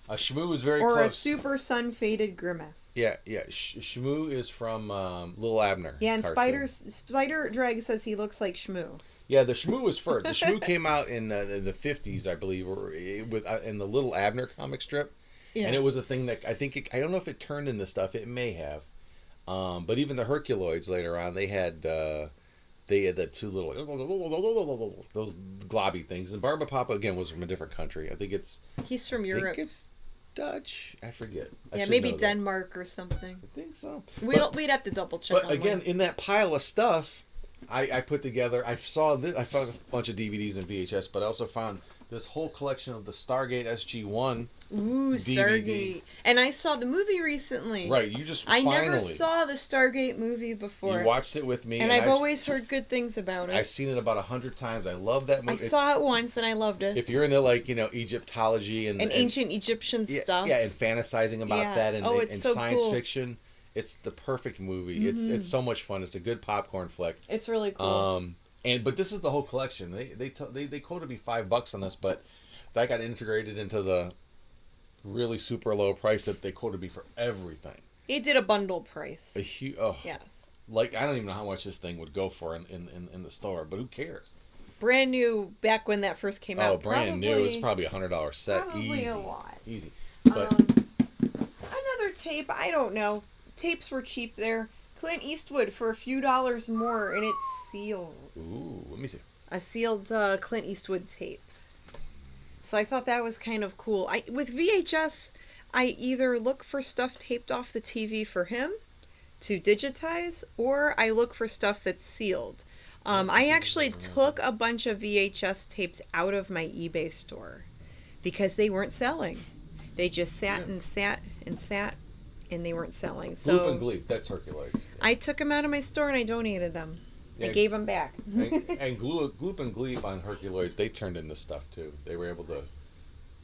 A Shmoo is very close. Or a super sun-faded Grimace. Yeah. Shmoo is from Little Abner. Yeah, and Spider Drag says he looks like Shmoo. Yeah, the Shmoo was first. The Shmoo came out in the 50s, I believe, or it was in the Little Abner comic strip. Yeah. And it was a thing that I don't know if it turned into stuff. It may have. But even the Herculoids later on, they had the two little those globby things. And Barba Papa again was from a different country. I think he's from Europe. I think it's Dutch. I forget. Yeah, maybe Denmark or something. I think so. We'd have to double check. But again, in that pile of stuff, I put together. I found a bunch of DVDs and VHS, but I also found this whole collection of the Stargate SG-1. Ooh, DVD. Stargate. And I saw the movie recently. Right, I never saw the Stargate movie before. You watched it with me. And I've always heard good things about it. I've seen it about 100 times. I love that movie. I saw it once and I loved it. If you're into Egyptology and ancient Egyptian stuff. Yeah, and fantasizing about that and so science cool. fiction. It's the perfect movie. Mm-hmm. It's so much fun. It's a good popcorn flick. It's really cool. But this is the whole collection. They quoted me $5 on this, but that got integrated into the really super low price that they quoted me for everything. He did a bundle price. A huge. Oh, Yes. like I don't even know how much this thing would go for in the store, but who cares? Brand new back when that first came out. Oh, brand new. It's probably $100 set. Probably Easy. a lot. Easy. But Another tape, I don't know. Tapes were cheap there. Clint Eastwood for a few dollars more, and it's sealed. ooh, let me see. A sealed Clint Eastwood tape. So I thought that was kind of cool. With VHS, I either look for stuff taped off the TV for him to digitize, or I look for stuff that's sealed. I actually took a bunch of VHS tapes out of my eBay store because they weren't selling. They just sat and sat and sat, and they weren't selling. So Gloop and Gleep, that's Herculoids. I took them out of my store and I donated them. Yeah. I gave them back. and Gloop and Gleep on Herculoids, they turned into stuff too. They were able to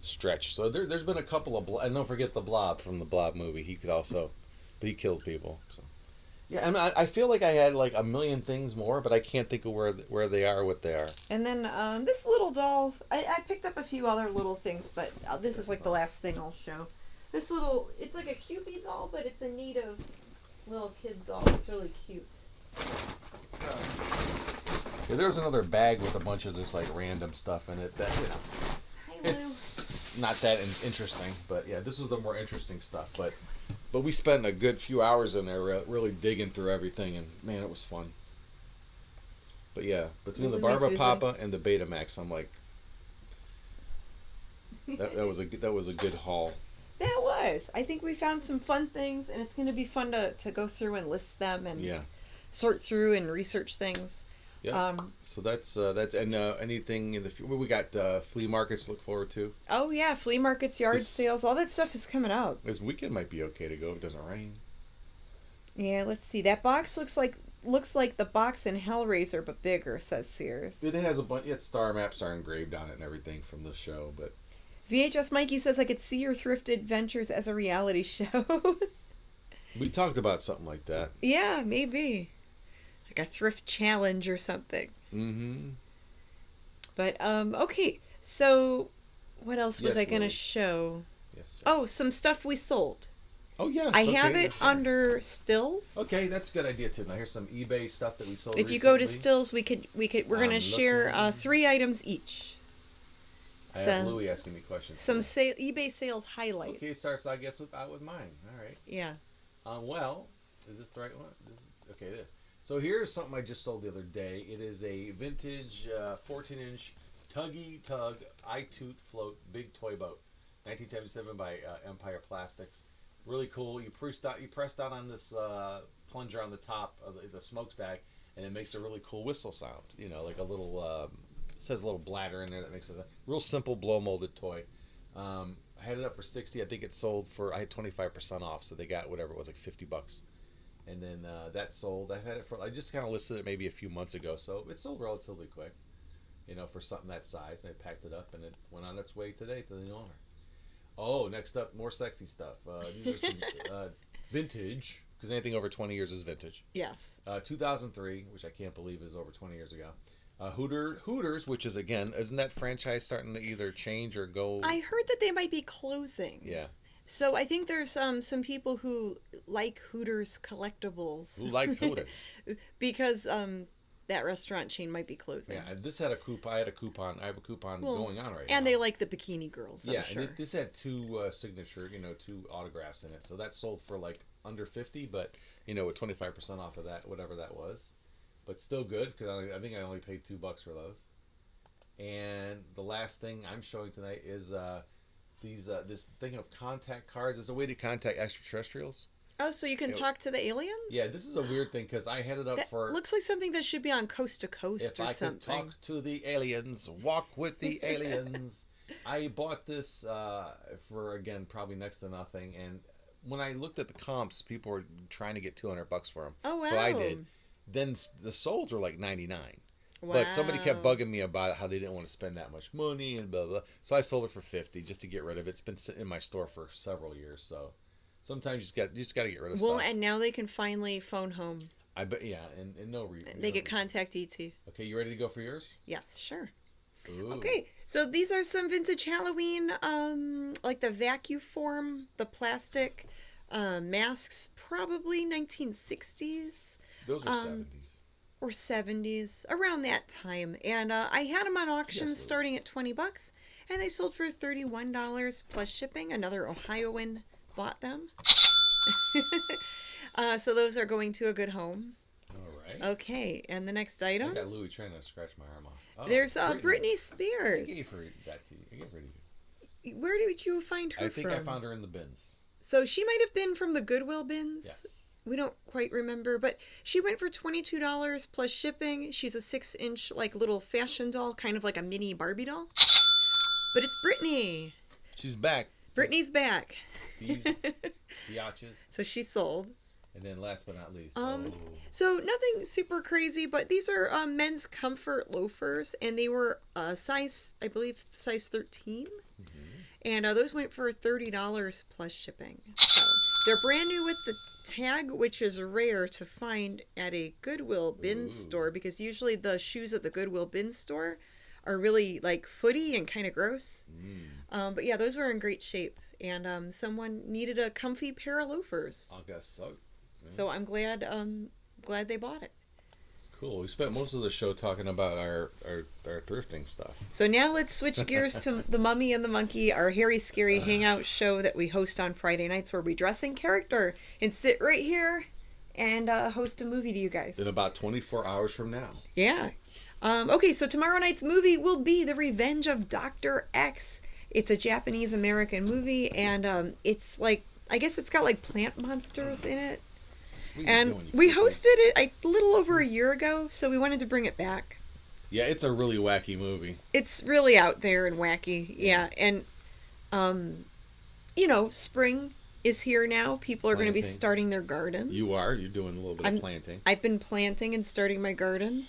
stretch. So there's been a couple of, and don't forget the Blob from the Blob movie. He could also, but he killed people. So yeah, I mean, I feel like I had like a million things more, but I can't think of where they are, what they are. And then this little doll, I picked up a few other little things, but this is like the last thing I'll show. This little, it's like a Cupid doll, but it's a native little kid doll. It's really cute. Yeah, there was another bag with a bunch of just like random stuff in it that, you know, Hi, Lou. it's not that interesting. But yeah, this was the more interesting stuff. But we spent a good few hours in there really digging through everything, and man, it was fun. But yeah, between the Barba Papa and the Betamax, I'm like, that was a good haul. That was. I think we found some fun things, and it's going to be fun to go through and list them and sort through and research things. Yeah. So that's and anything in the future. We got flea markets to look forward to. Oh yeah, flea markets, yard sales, all that stuff is coming out. This weekend might be okay to go if it doesn't rain. Yeah, let's see. That box looks like the box in Hellraiser, but bigger, says Sears. It has a bunch. Star maps are engraved on it and everything from the show, but. VHS Mikey says I could see your thrift adventures as a reality show. We talked about something like that. Yeah, maybe. Like a thrift challenge or something. Mm-hmm. But, okay. So, what else was I going to show? Yes. Oh, some stuff we sold. Oh, yes. I have it under stills. Okay, that's a good idea, too. Now, here's some eBay stuff that we sold If you go to stills, we're going to share 3 items each. I have Louie asking me questions. Some eBay sales highlights. Okay, it starts, I guess, with mine. All right. Yeah. Well, is this the right one? Okay, it is. So here's something I just sold the other day. It is a vintage 14-inch Tuggy Tug I-Toot Float big toy boat, 1977 by Empire Plastics. Really cool. You press down on this plunger on the top of the smokestack, and it makes a really cool whistle sound. You know, like a little. It says a little bladder in there that makes it a real simple blow molded toy. I had it up for $60. I think it sold for, I had 25% off, so they got whatever it was, like $50. And then that sold. I just kind of listed it maybe a few months ago, so it sold relatively quick, you know, for something that size. And I packed it up, and it went on its way today to the new owner. Oh, next up, more sexy stuff. These are some vintage, because anything over 20 years is vintage. Yes. 2003, which I can't believe is over 20 years ago. Hooters, which is, again, isn't that franchise starting to either change or go? I heard that they might be closing. Yeah. So I think there's some people who like Hooters collectibles. Who likes Hooters? Because that restaurant chain might be closing. Yeah, this had a coupon. I have a coupon going on right now. And they like the bikini girls, I'm sure. And this had 2 2 autographs in it. So that sold for like under $50, but, you know, with 25% off of that, whatever that was. But still good, because I think I only paid $2 for those. And the last thing I'm showing tonight is this thing of contact cards. It's a way to contact extraterrestrials. Oh, so you can talk to the aliens? Yeah, this is a weird thing, because I had it up for... Looks like something that should be on Coast to Coast or something. If I could talk to the aliens, walk with the aliens. I bought this for, again, probably next to nothing. And when I looked at the comps, people were trying to get $200 for them. Oh, wow. So I did. Then the solds were like $99. Wow. But somebody kept bugging me about how they didn't want to spend that much money and blah, blah. So I sold it for $50 just to get rid of it. It's been sitting in my store for several years. So sometimes you just got to get rid of stuff. Well, and now they can finally phone home. I bet, yeah, and no reason. They can contact ET. Okay, you ready to go for yours? Yes, sure. Ooh. Okay, so these are some vintage Halloween, like the vacuum form, the plastic masks, probably 1960s. Those are 70s. Or 70s, around that time. And I had them on auction starting at $20, and they sold for $31 plus shipping. Another Ohioan bought them. So those are going to a good home. All right. Okay, and the next item. I got Louie trying to scratch my arm off. Oh, there's Britney I Spears. gave her that to you. I gave her to you. Where did you find her I think from? I found her in the bins. So she might have been from the Goodwill bins. Yes. We don't quite remember, but she went for $22 plus shipping. She's a 6-inch like little fashion doll, kind of like a mini Barbie doll. But it's Britney. She's back. Britney's back. Biatches. So she sold. And then last but not least. So nothing super crazy, but these are men's comfort loafers, and they were size 13. And those went for $30 plus shipping. So they're brand new with the tag, which is rare to find at a Goodwill bin store, because usually the shoes at the Goodwill bin store are really like footy and kind of gross. But yeah, those were in great shape, and someone needed a comfy pair of loafers. I guess so. Yeah. So I'm glad they bought it. Cool. We spent most of the show talking about our thrifting stuff. So now let's switch gears to The Mummy and the Monkey, our hairy, scary hangout show that we host on Friday nights, where we dress in character and sit right here and host a movie to you guys. In about 24 hours from now. Yeah. Okay, so tomorrow night's movie will be The Revenge of Dr. X. It's a Japanese-American movie, and it's like, I guess it's got like plant monsters in it. And we hosted it a little over a year ago, so we wanted to bring it back. Yeah, it's a really wacky movie. It's really out there and wacky, yeah. And, spring is here now. People are going to be starting their gardens. You are. You're doing a little bit of planting. I've been planting and starting my garden.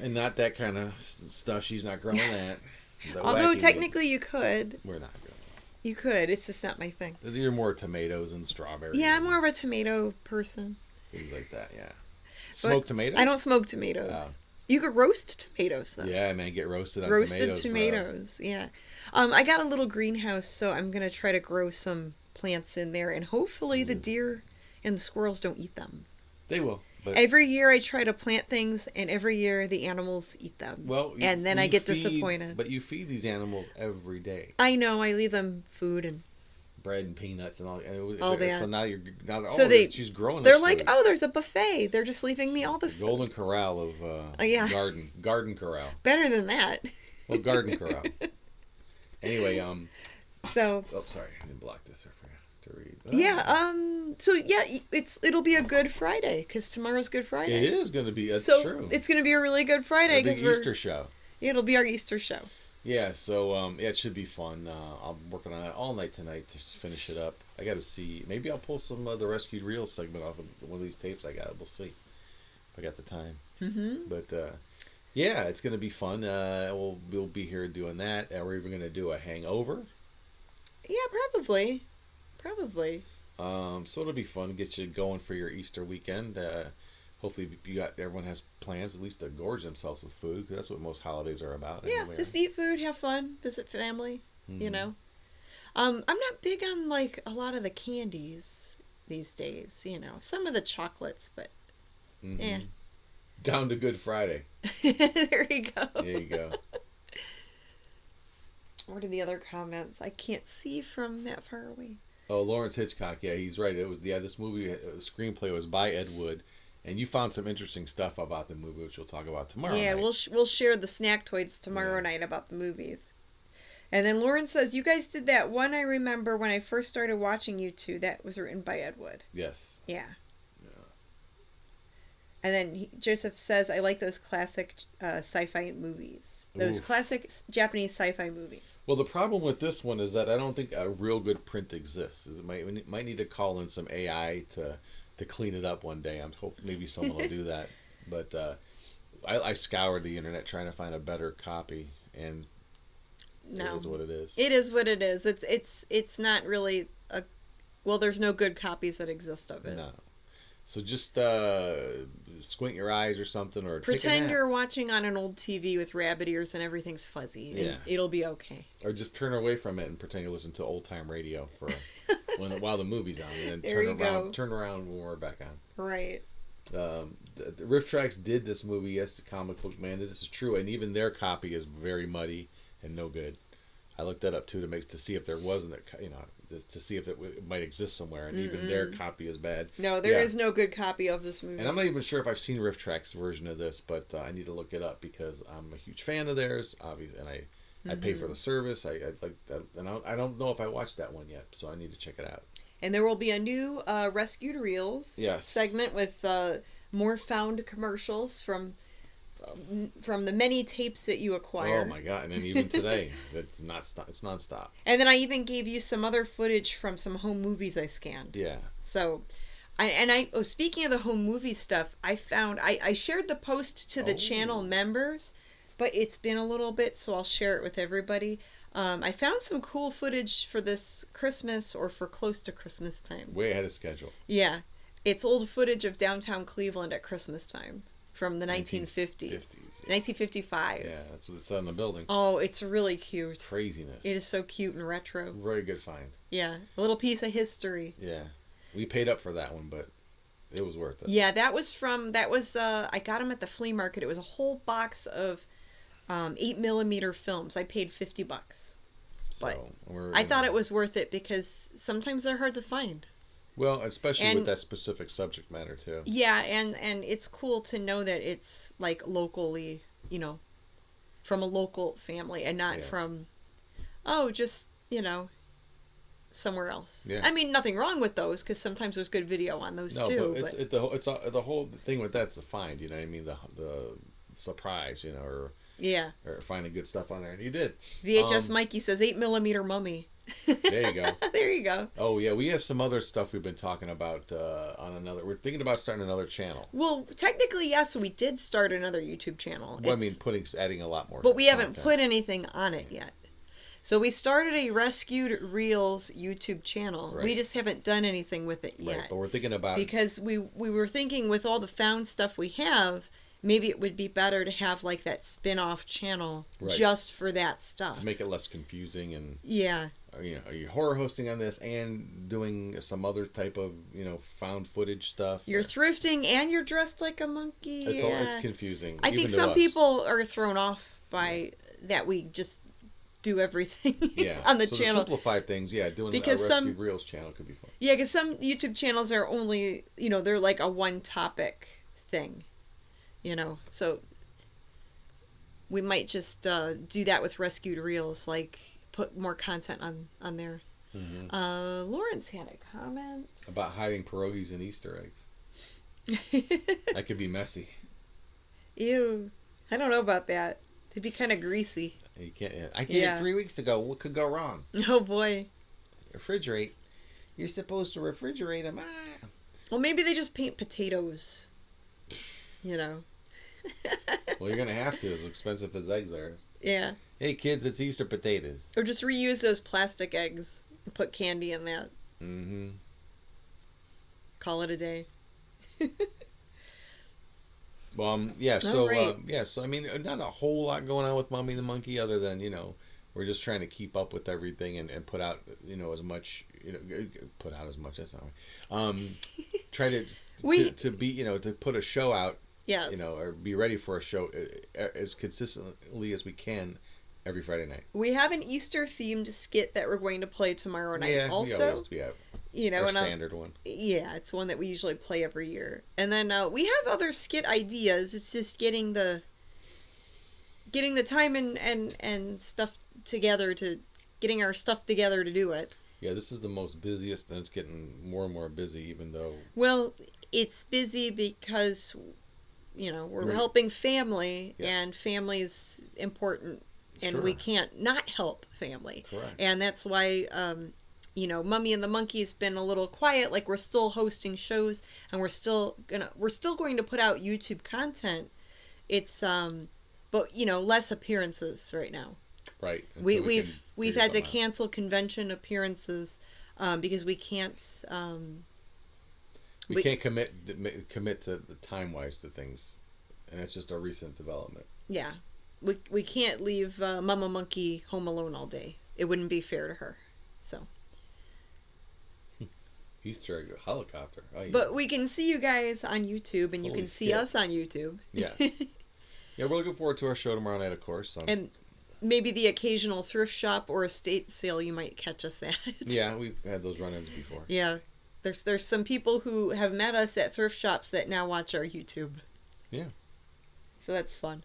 And not that kind of stuff. She's not growing that. Although technically you could. We're not doing it. You could. It's just not my thing. You're more tomatoes and strawberries. Yeah, I'm more of a tomato person. Things like that, yeah. Smoked tomatoes? I don't smoke tomatoes. Oh. You could roast tomatoes, though. Yeah, man, get roasted on roasted tomatoes, yeah. I got a little greenhouse, so I'm going to try to grow some plants in there, and hopefully the deer and the squirrels don't eat them. They will. But every year I try to plant things, and every year the animals eat them. Well, and then I get disappointed. But you feed these animals every day. I know. I leave them food and bread and peanuts and all that. So now she's growing. They're like, oh, there's a buffet. They're just leaving me all the food. Golden corral of garden corral. Better than that. Well, garden corral. Anyway, So. Oh, sorry, I didn't block this for you to read. Yeah. So yeah, it'll be a Good Friday, because tomorrow's Good Friday. It is going to be. That's true. It's going to be a really good Friday. It's the Easter show. Yeah, it'll be our Easter show. Yeah, so it should be fun. I'm working on it all night tonight to finish it up. I got to see. Maybe I'll pull some of the Rescued Reels segment off of one of these tapes I got. We'll see if I got the time. But yeah, it's going to be fun. We'll be here doing that. We're even going to do a hangover. Yeah, probably. So it'll be fun. Get you going for your Easter weekend. Hopefully everyone has plans at least to gorge themselves with food, because that's what most holidays are about. Yeah, anyway. Just eat food, have fun, visit family, you know. I'm not big on like a lot of the candies these days, some of the chocolates, but yeah. Down to Good Friday. There you go. There you go. What are the other comments? I can't see from that far away. Oh, Lawrence Hitchcock. Yeah, he's right. It was this movie. The screenplay was by Ed Wood. And you found some interesting stuff about the movie, which we'll talk about tomorrow night. We'll share the snacktoids tomorrow night about the movies. And then Lauren says, you guys did that one I remember when I first started watching you two. That was written by Ed Wood. Yes. Yeah. And then Joseph says, I like those classic sci-fi movies. Those classic Japanese sci-fi movies. Well, the problem with this one is that I don't think a real good print exists. It might need to call in some AI to clean it up one day. I'm hoping maybe someone will do that. But I scoured the internet trying to find a better copy, and it is what it is. It is what it is. It's not really there's no good copies that exist of it. No. So just squint your eyes or something, or pretend you're watching on an old TV with rabbit ears and everything's fuzzy. Yeah. It'll be okay. Or just turn away from it and pretend you listen to old time radio for while the movie's on, and then There you go. turn around when we're back on. Right. The Riff Tracks did this movie. Yes, the Comic Book Man. This is true, and even their copy is very muddy and no good. I looked that up too to see if there wasn't to see if it might exist somewhere, and even their copy is bad. No, there is no good copy of this movie. And I'm not even sure if I've seen Riff Tracks' version of this, but I need to look it up because I'm a huge fan of theirs, obviously, and I pay for the service. I like that, and I don't know if I watched that one yet, so I need to check it out. And there will be a new Rescued Reels segment with more found commercials from the many tapes that you acquire. Oh my god! And then even today, it's nonstop. And then I even gave you some other footage from some home movies I scanned. Yeah. So, speaking of the home movie stuff, I found I shared the post to the channel members, but it's been a little bit, so I'll share it with everybody. I found some cool footage for this Christmas or for close to Christmas time. Way ahead of schedule. Yeah, it's old footage of downtown Cleveland at Christmas time. From the 1950s. 1955. Yeah, that's what it's on the building. Oh, it's really cute. Craziness. It is so cute and retro. Very good find. Yeah, a little piece of history. Yeah. We paid up for that one, but it was worth it. Yeah, I got them at the flea market. It was a whole box of 8mm films. I paid $50. So, I thought it was worth it because sometimes they're hard to find. Well, especially with that specific subject matter too. Yeah, and it's cool to know that it's like locally, from a local family and not from, just somewhere else. Yeah. I mean, nothing wrong with those because sometimes there's good video on those too. But it's the whole thing with that's the find. You know what I mean? The surprise. Or finding good stuff on there. And he did. VHS Mikey says 8mm mummy. There you go. There you go. Oh yeah, we have some other stuff we've been talking about on another. We're thinking about starting another channel. Well, technically, yes, we did start another YouTube channel. Well, I mean, adding a lot more. But we haven't put anything on it yet. So we started a Rescued Reels YouTube channel. Right. We just haven't done anything with it yet. Right, but we're thinking about because we were thinking with all the found stuff we have. Maybe it would be better to have like that spin-off channel just for that stuff. To make it less confusing and... Yeah. Are you horror hosting on this and doing some other type of, found footage stuff? You're thrifting and you're dressed like a monkey. It's confusing. I think some people are thrown off by that we just do everything on the channel. To simplify things, doing a Rescued Reels channel could be fun. Yeah, because some YouTube channels are only, they're like a one-topic thing. So we might just do that with Rescued Reels, like put more content on there. Mm-hmm. Lawrence had a comment about hiding pierogies and Easter eggs. That could be messy. Ew, I don't know about that. They'd be kind of greasy. You can't. I did it 3 weeks ago. What could go wrong? Oh boy. Refrigerate. You're supposed to refrigerate them. Well, maybe they just paint potatoes. Well, you're gonna have to, as expensive as eggs are. Yeah. Hey kids, it's Easter potatoes. Or just reuse those plastic eggs and put candy in that. Mm-hmm. Call it a day. Well, so I mean, not a whole lot going on with Mummy the Monkey, other than we're just trying to keep up with everything and put out as much put out as much. That's not right. Try to be to put a show out. Yes. Or be ready for a show as consistently as we can every Friday night. We have an Easter themed skit that we're going to play tomorrow night. Yeah, also, we always our standard one. Yeah, it's one that we usually play every year. And then we have other skit ideas. It's just getting the time and stuff together getting our stuff together to do it. Yeah, this is the most busiest, and it's getting more and more busy, even though. Well, it's busy because. We're helping family, and family's important, and we can't not help family. Correct. And that's why, Mummy and the Monkey's been a little quiet. Like, we're still hosting shows, and we're still going to put out YouTube content. It's but less appearances right now. Right. We've had to cancel convention appearances because we can't. We can't commit to the time-wise to things, and it's just a recent development. Yeah, we can't leave Mama Monkey home alone all day. It wouldn't be fair to her. So Easter egg helicopter. Oh, yeah. But we can see you guys on YouTube, and you Holy can see skit. us on YouTube. Yes. Yeah, we're looking forward to our show tomorrow night, of course. And maybe the occasional thrift shop or estate sale you might catch us at. Yeah, we've had those run-ins before. Yeah. There's some people who have met us at thrift shops that now watch our YouTube. Yeah. So that's fun.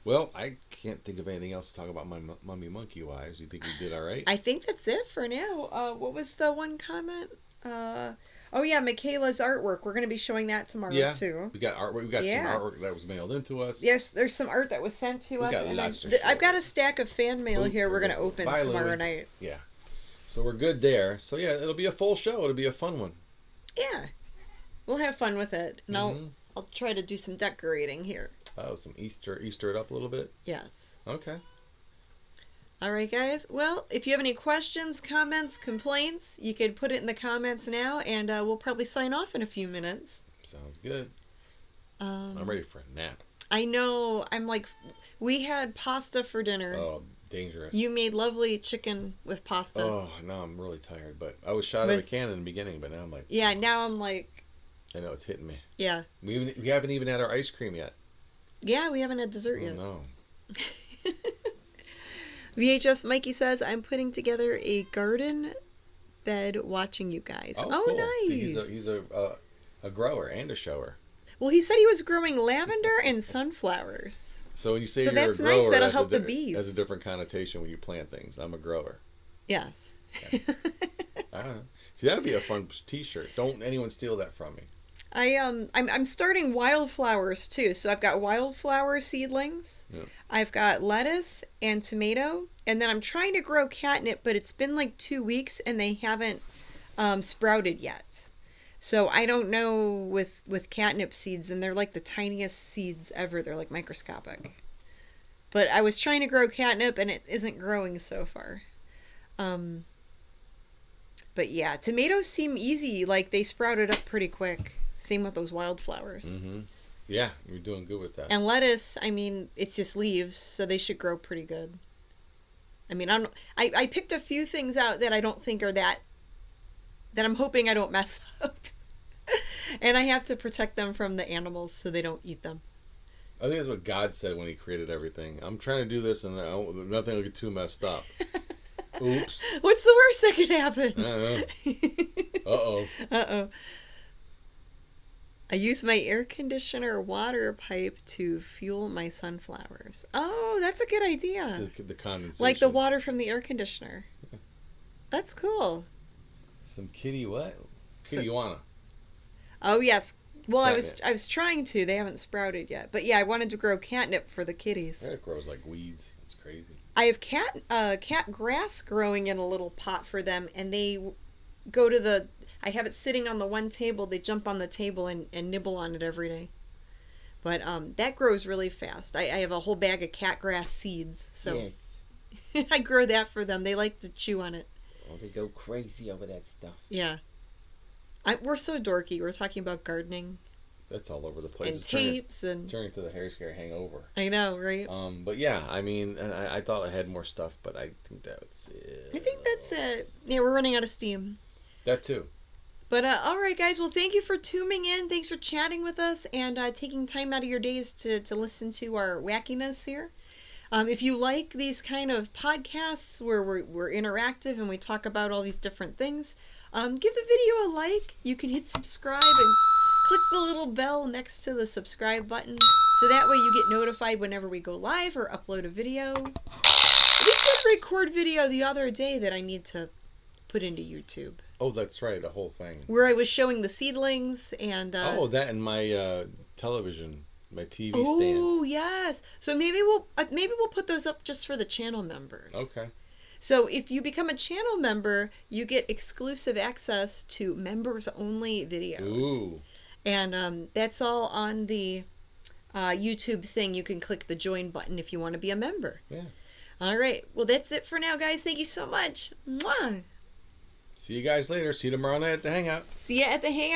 Well, I can't think of anything else to talk about my mummy monkey wise. You think we did all right? I think that's it for now. What was the one comment? Oh yeah, Michaela's artwork. We're going to be showing that tomorrow too. We got artwork. We got some artwork that was mailed into us. Yes, there's some art that was sent to us. Got lots to I've got a stack of fan mail here we're going to open tomorrow night. Yeah. So we're good there. So yeah, it'll be a full show. It'll be a fun one. Yeah. We'll have fun with it. And I'll try to do some decorating here. Oh, some Easter it up a little bit? Yes. Okay. All right, guys. Well, if you have any questions, comments, complaints, you could put it in the comments now, and we'll probably sign off in a few minutes. Sounds good. I'm ready for a nap. I know. I'm like, we had pasta for dinner. Oh, dangerous. You made lovely chicken with pasta. Oh, now I'm really tired. But I was shot out of a cannon in the beginning, but now I'm like... Yeah, now I'm like... I know, it's hitting me. Yeah. We haven't even had our ice cream yet. Yeah, we haven't had dessert yet. No. VHS Mikey says, I'm putting together a garden bed watching you guys. Oh, cool. nice. See, he's a grower and a shower. Well, he said he was growing lavender and sunflowers. So when you say So you're a that's grower, nice. That'll help the bees. Has a different connotation when you plant things. I'm a grower. Yes. Yeah. I don't know. See, that would be a fun T-shirt. Don't anyone steal that from me. I'm starting wildflowers too. So I've got wildflower seedlings. Yeah. I've got lettuce and tomato, and then I'm trying to grow catnip, but it's been like 2 weeks and they haven't sprouted yet. So I don't know with catnip seeds, and they're like the tiniest seeds ever. They're like microscopic. But I was trying to grow catnip and it isn't growing so far. But yeah, tomatoes seem easy. Like they sprouted up pretty quick. Same with those wildflowers. Mm-hmm. Yeah, you're doing good with that. And lettuce, I mean, it's just leaves, so they should grow pretty good. I mean, I picked a few things out that I don't think are that I'm hoping I don't mess up. And I have to protect them from the animals so they don't eat them. I think that's what God said when he created everything. I'm trying to do this and nothing will get too messed up. Oops. What's the worst that could happen? I don't know. Uh-oh. Uh-oh. I use my air conditioner water pipe to fuel my sunflowers. Oh, that's a good idea. The condensation. Like the water from the air conditioner. That's cool. Some kitty what? Kittywana. Oh, yes. Well, Catnip. I was trying to. They haven't sprouted yet. But yeah, I wanted to grow catnip for the kitties. Yeah, it grows like weeds. It's crazy. I have cat grass growing in a little pot for them, and they go to I have it sitting on the one table. They jump on the table and nibble on it every day. But that grows really fast. I have a whole bag of cat grass seeds. So Yes. I grow that for them. They like to chew on it. Oh, they go crazy over that stuff. Yeah. We're so dorky. We're talking about gardening. That's all over the place. And tapes and... Turning to the hair scare hangover. I know, right? But yeah, I mean, I thought I had more stuff, but I think that's it. I think that's it. Yeah, we're running out of steam. That too. But all right, guys. Well, thank you for tuning in. Thanks for chatting with us and taking time out of your days to listen to our wackiness here. If you like these kind of podcasts where we're interactive and we talk about all these different things, give the video a like. You can hit subscribe and click the little bell next to the subscribe button, so that way you get notified whenever we go live or upload a video. We did record video the other day that I need to put into YouTube. Oh, that's right, the whole thing. Where I was showing the seedlings and... that and my television, my TV stand. Oh, yes. So maybe we'll put those up just for the channel members. Okay. So if you become a channel member, you get exclusive access to members-only videos. Ooh. And that's all on the YouTube thing. You can click the join button if you want to be a member. Yeah. All right. Well, that's it for now, guys. Thank you so much. Mwah. See you guys later. See you tomorrow night at the Hangout. See you at the Hangout.